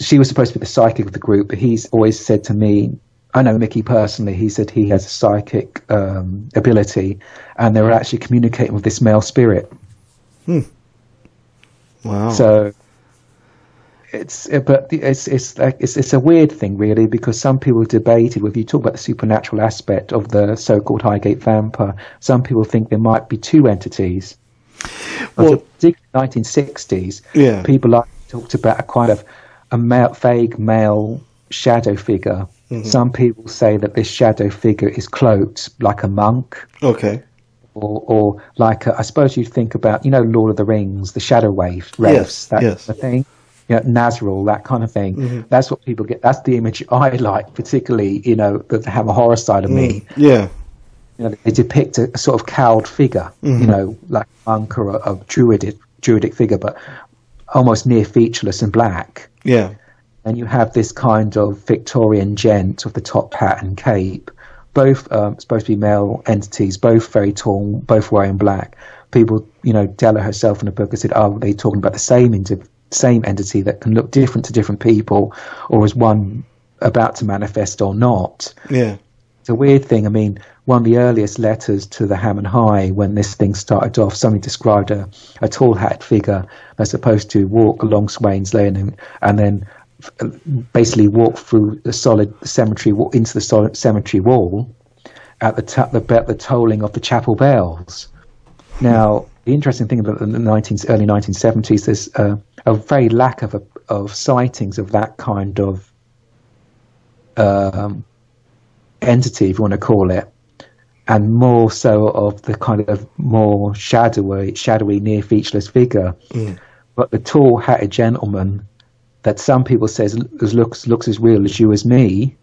She was supposed to be the psychic of the group, but he's always said to me, I know Mickey personally, he said he has a psychic ability, and they were actually communicating with this male spirit. Wow. So it's a weird thing, really, because some people debated, if you talk about the supernatural aspect of the so-called Highgate Vampire, some people think there might be two entities. Well, particularly in the 1960s, people talked about a vague male shadow figure. Some people say that this shadow figure is cloaked like a monk. Okay. Or like, I suppose you think about, Lord of the Rings, the shadow wraiths, that kind of thing. Nazrul, that kind of thing. That's what people get. That's the image I like, particularly, the Hammer Horror side of me. Yeah. They depict a sort of cowled figure, like a monk or a druidic figure, but almost near featureless and black. Yeah. And you have this kind of Victorian gent with the top hat and cape, both supposed to be male entities, both very tall, both wearing black. People, Della herself in the book has said, are they talking about the same entity that can look different to different people, or is one about to manifest or not? Yeah. It's a weird thing. I mean, one of the earliest letters to the Ham and High, when this thing started off, somebody described a tall hat figure that's supposed to walk along Swains Lane and then basically walk through the solid cemetery into the solid cemetery wall, at the tolling of the chapel bells. Now, the interesting thing about the early 1970s, there's a very lack of sightings of that kind of entity, if you want to call it, and more so of the kind of more shadowy, near featureless figure. But the tall, hatted gentleman that some people says looks as real as you as me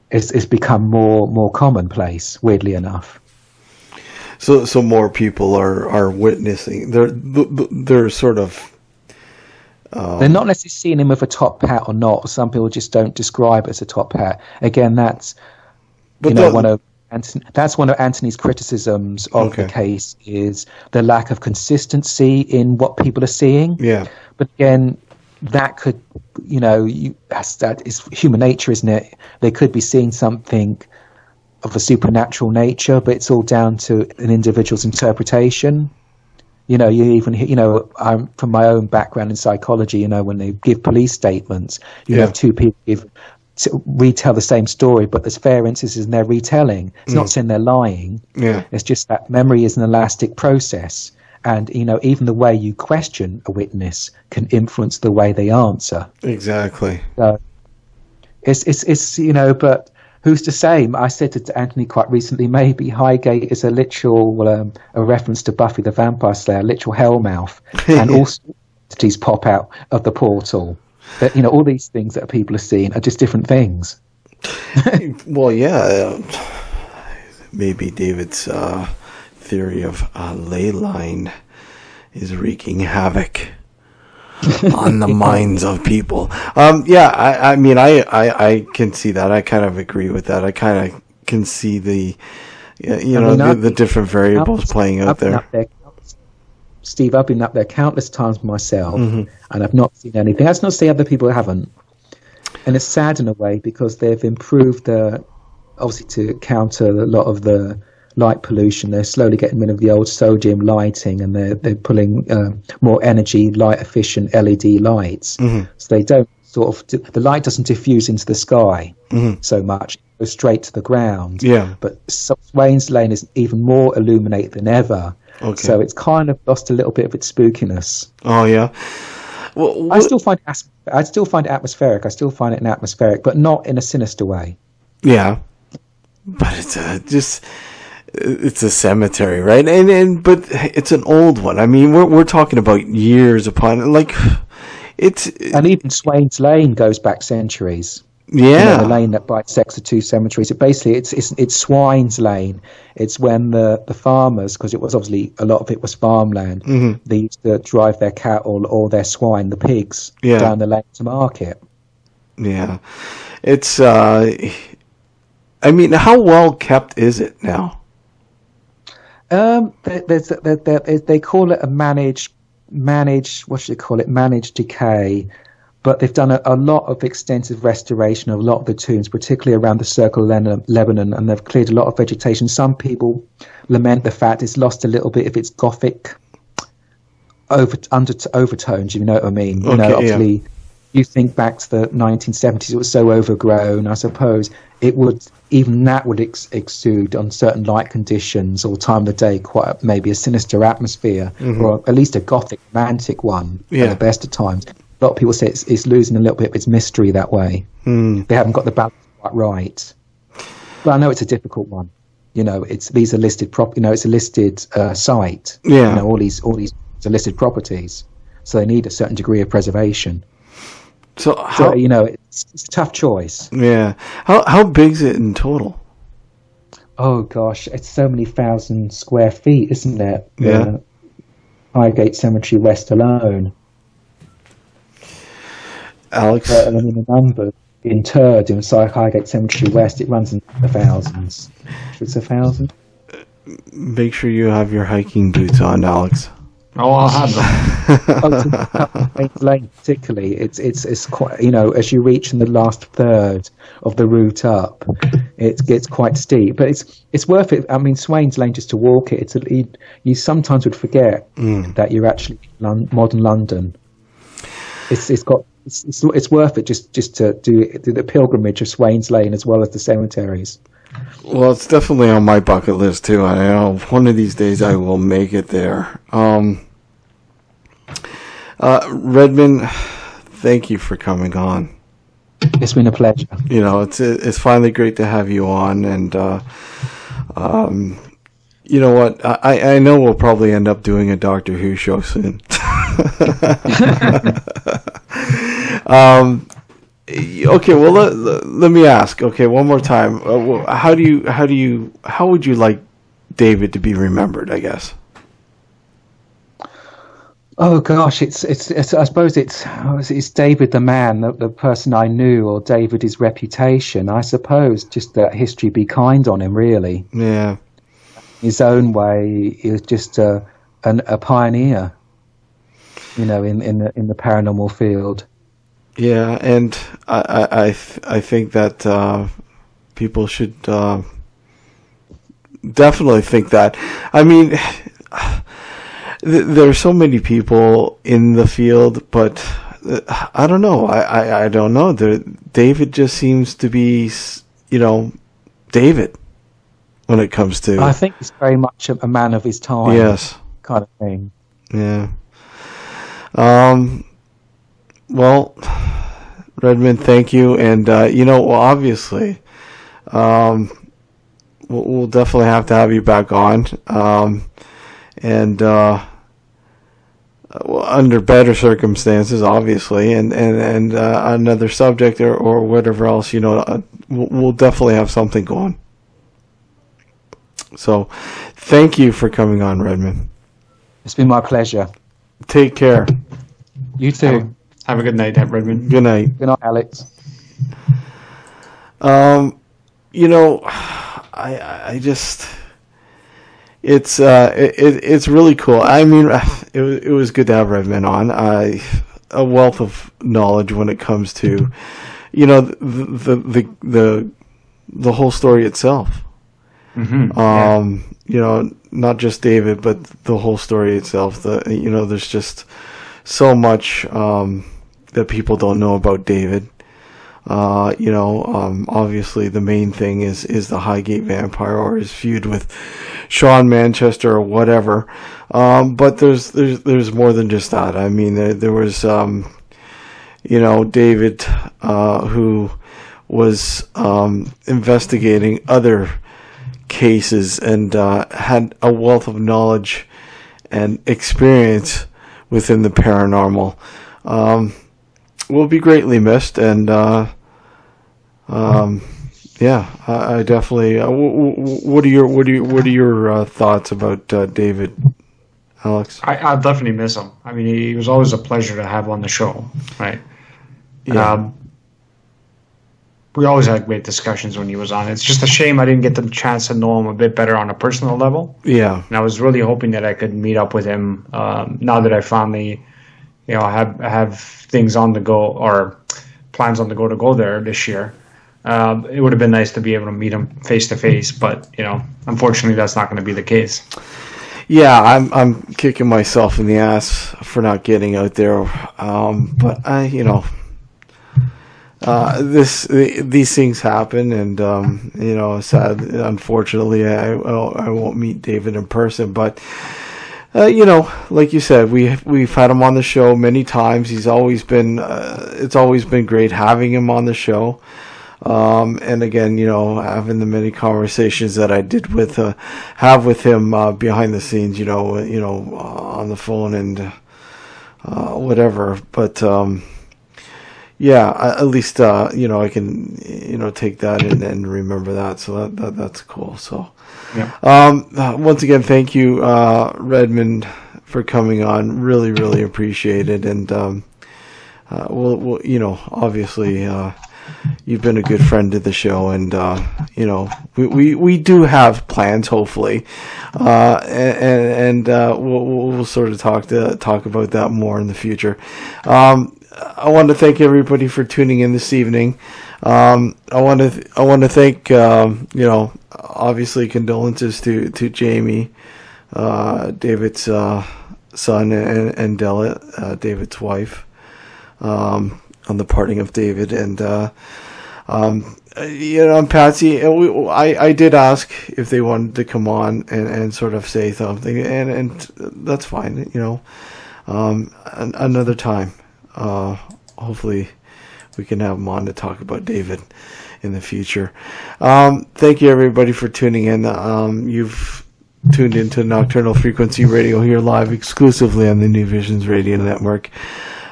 is become more commonplace, weirdly enough. So more people are witnessing. They're sort of. They're not necessarily seeing him with a top hat or not. Some people just don't describe it as a top hat. Again, that's one of Anthony's criticisms of the case is the lack of consistency in what people are seeing. Yeah. But again, that could, that is human nature, isn't it? They could be seeing something of a supernatural nature, but it's all down to an individual's interpretation. I'm from my own background in psychology. When they give police statements, you have two people retell the same story, but there's variances in their retelling. It's not saying they're lying. Yeah, it's just that memory is an elastic process, and even the way you question a witness can influence the way they answer. Exactly. So it's but. Who's to say? I said to Anthony quite recently, maybe Highgate is a literal, a reference to Buffy the Vampire Slayer, a literal hellmouth, and all entities pop out of the portal. But, all these things that people are seeing are just different things. Well, yeah, maybe David's theory of ley line is wreaking havoc on the minds of people. I mean, I can see that. I kind of agree with that. I kind of can see the different variables playing out there. Steve, I've been up there countless times myself, and I've not seen anything. That's not to say other people haven't. And it's sad in a way because they've improved, obviously to counter a lot of the light pollution. They're slowly getting rid of the old sodium lighting, and they're pulling more energy, light efficient LED lights. So they don't the light doesn't diffuse into the sky so much. It goes straight to the ground. Yeah. But Swains Lane is even more illuminated than ever. Okay. So it's kind of lost a little bit of its spookiness. Oh yeah. Well, I still find it atmospheric. I still find it atmospheric, but not in a sinister way. Yeah. But it's it's a cemetery, right? But it's an old one. I mean, we're talking about years upon and even Swains Lane goes back centuries. Yeah, the lane that bisects the two cemeteries. It's Swine's Lane. It's when the farmers, because it was obviously a lot of it was farmland, they used to drive their cattle or their swine, the pigs, down the lane to market. Yeah, it's. I mean, how well kept is it now? They call it a managed. What should they call it? Managed decay. But they've done a lot of extensive restoration of a lot of the tombs, particularly around the Circle of Lebanon, and they've cleared a lot of vegetation. Some people lament the fact it's lost a little bit of its Gothic overtones, you know what I mean? Okay, obviously, you think back to the 1970s, it was so overgrown, I suppose that would exude on certain light conditions or time of the day quite maybe a sinister atmosphere, or at least a Gothic romantic one at the best of times. A lot of people say it's losing a little bit of its mystery that way. They haven't got the balance quite right. But I know it's a difficult one. These are listed it's a listed site. Yeah. All these are listed properties, so they need a certain degree of preservation. So it's a tough choice. Yeah. How big is it in total? Oh gosh, it's so many thousand square feet, isn't it? Yeah. Highgate Cemetery West alone. Alex? The number interred inside Highgate Cemetery West, it runs in the thousands. It's 1,000. Make sure you have your hiking boots on, Alex. Oh, I'll have them. Lane particularly, it's quite, as you reach in the last third of the route up, it gets quite steep, but it's worth it. I mean, Swains Lane, just to walk it, you sometimes would forget that you're actually in modern London. It's worth it just to do the pilgrimage of Swains Lane as well as the cemeteries. Well, it's definitely on my bucket list too. I know one of these days I will make it there. Redmond, thank you for coming on. It's been a pleasure. You know, it's finally great to have you on, and you know what? I know we'll probably end up doing a Doctor Who show soon. Okay, well let me ask. Okay, one more time. How would you like David to be remembered? I guess. Oh gosh, it's I suppose it's David the man, the person I knew, or David his reputation. I suppose just that history be kind on him, really. Yeah. His own way, he was just a pioneer, you know, in the paranormal field. Yeah, and I think that people should definitely think that. I mean, there are so many people in the field, but I don't know. I don't know. David just seems to be, you know, David when it comes to. I think he's very much a man of his time. Yes. Kind of thing. Yeah. Well, Redmond, thank you, and you know, well, obviously, we'll definitely have to have you back on, and under better circumstances, obviously, and another subject or whatever else, you know, we'll definitely have something going. So, thank you for coming on, Redmond. It's been my pleasure. Take care. You too. Have a good night, Redmond. Good night. Good night, Alex. You know, I just, it's really cool. I mean, it was good to have Redmond on. A wealth of knowledge when it comes to, you know, the whole story itself. Mm-hmm. You know, not just David, but the whole story itself. You know, there's just so much that people don't know about David. You know, obviously the main thing is the Highgate Vampire or his feud with Sean Manchester or whatever. But there's more than just that. I mean, there was, you know, David, who was investigating other cases and had a wealth of knowledge and experience within the paranormal. Will be greatly missed, and yeah, I definitely. What are your thoughts about David, Alex? I definitely miss him. I mean, he was always a pleasure to have on the show, right? Yeah. We always had great discussions when he was on. It's just a shame I didn't get the chance to know him a bit better on a personal level. Yeah. And I was really hoping that I could meet up with him now that I finally, you know, have things on the go or plans on the go to go there this year. It would have been nice to be able to meet him face to face, but you know, unfortunately, that's not going to be the case. Yeah, I'm kicking myself in the ass for not getting out there, but you know. These things happen, and you know, unfortunately, I won't meet David in person. But you know, like you said, we've had him on the show many times. He's always been it's always been great having him on the show. And again, you know, having the many conversations that I did have with him behind the scenes, you know, on the phone and whatever. But yeah, at least you know, I can, you know, take that and remember that. So that's cool. So yeah. Once again, thank you, Redmond, for coming on. Really, really appreciate it. And we'll you know, obviously you've been a good friend to the show, and you know, we do have plans, hopefully, and we'll sort of talk about that more in the future. I want to thank everybody for tuning in this evening. I want to thank you know, obviously condolences to Jamie, David's son, and Della, David's wife, on the parting of David, and Patsy, I did ask if they wanted to come on and sort of say something, and that's fine. Another time, hopefully we can have them on to talk about David in the future. Thank you everybody for tuning in. You've tuned into Nocturnal Frequency Radio here live exclusively on the New Visions Radio Network.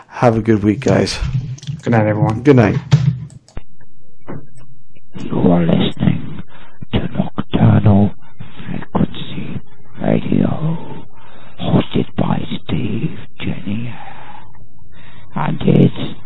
Have a good week, guys. Good night, everyone. Good night. You are listening to Nocturnal Frequency Radio, hosted by Steve, Jenny, and it's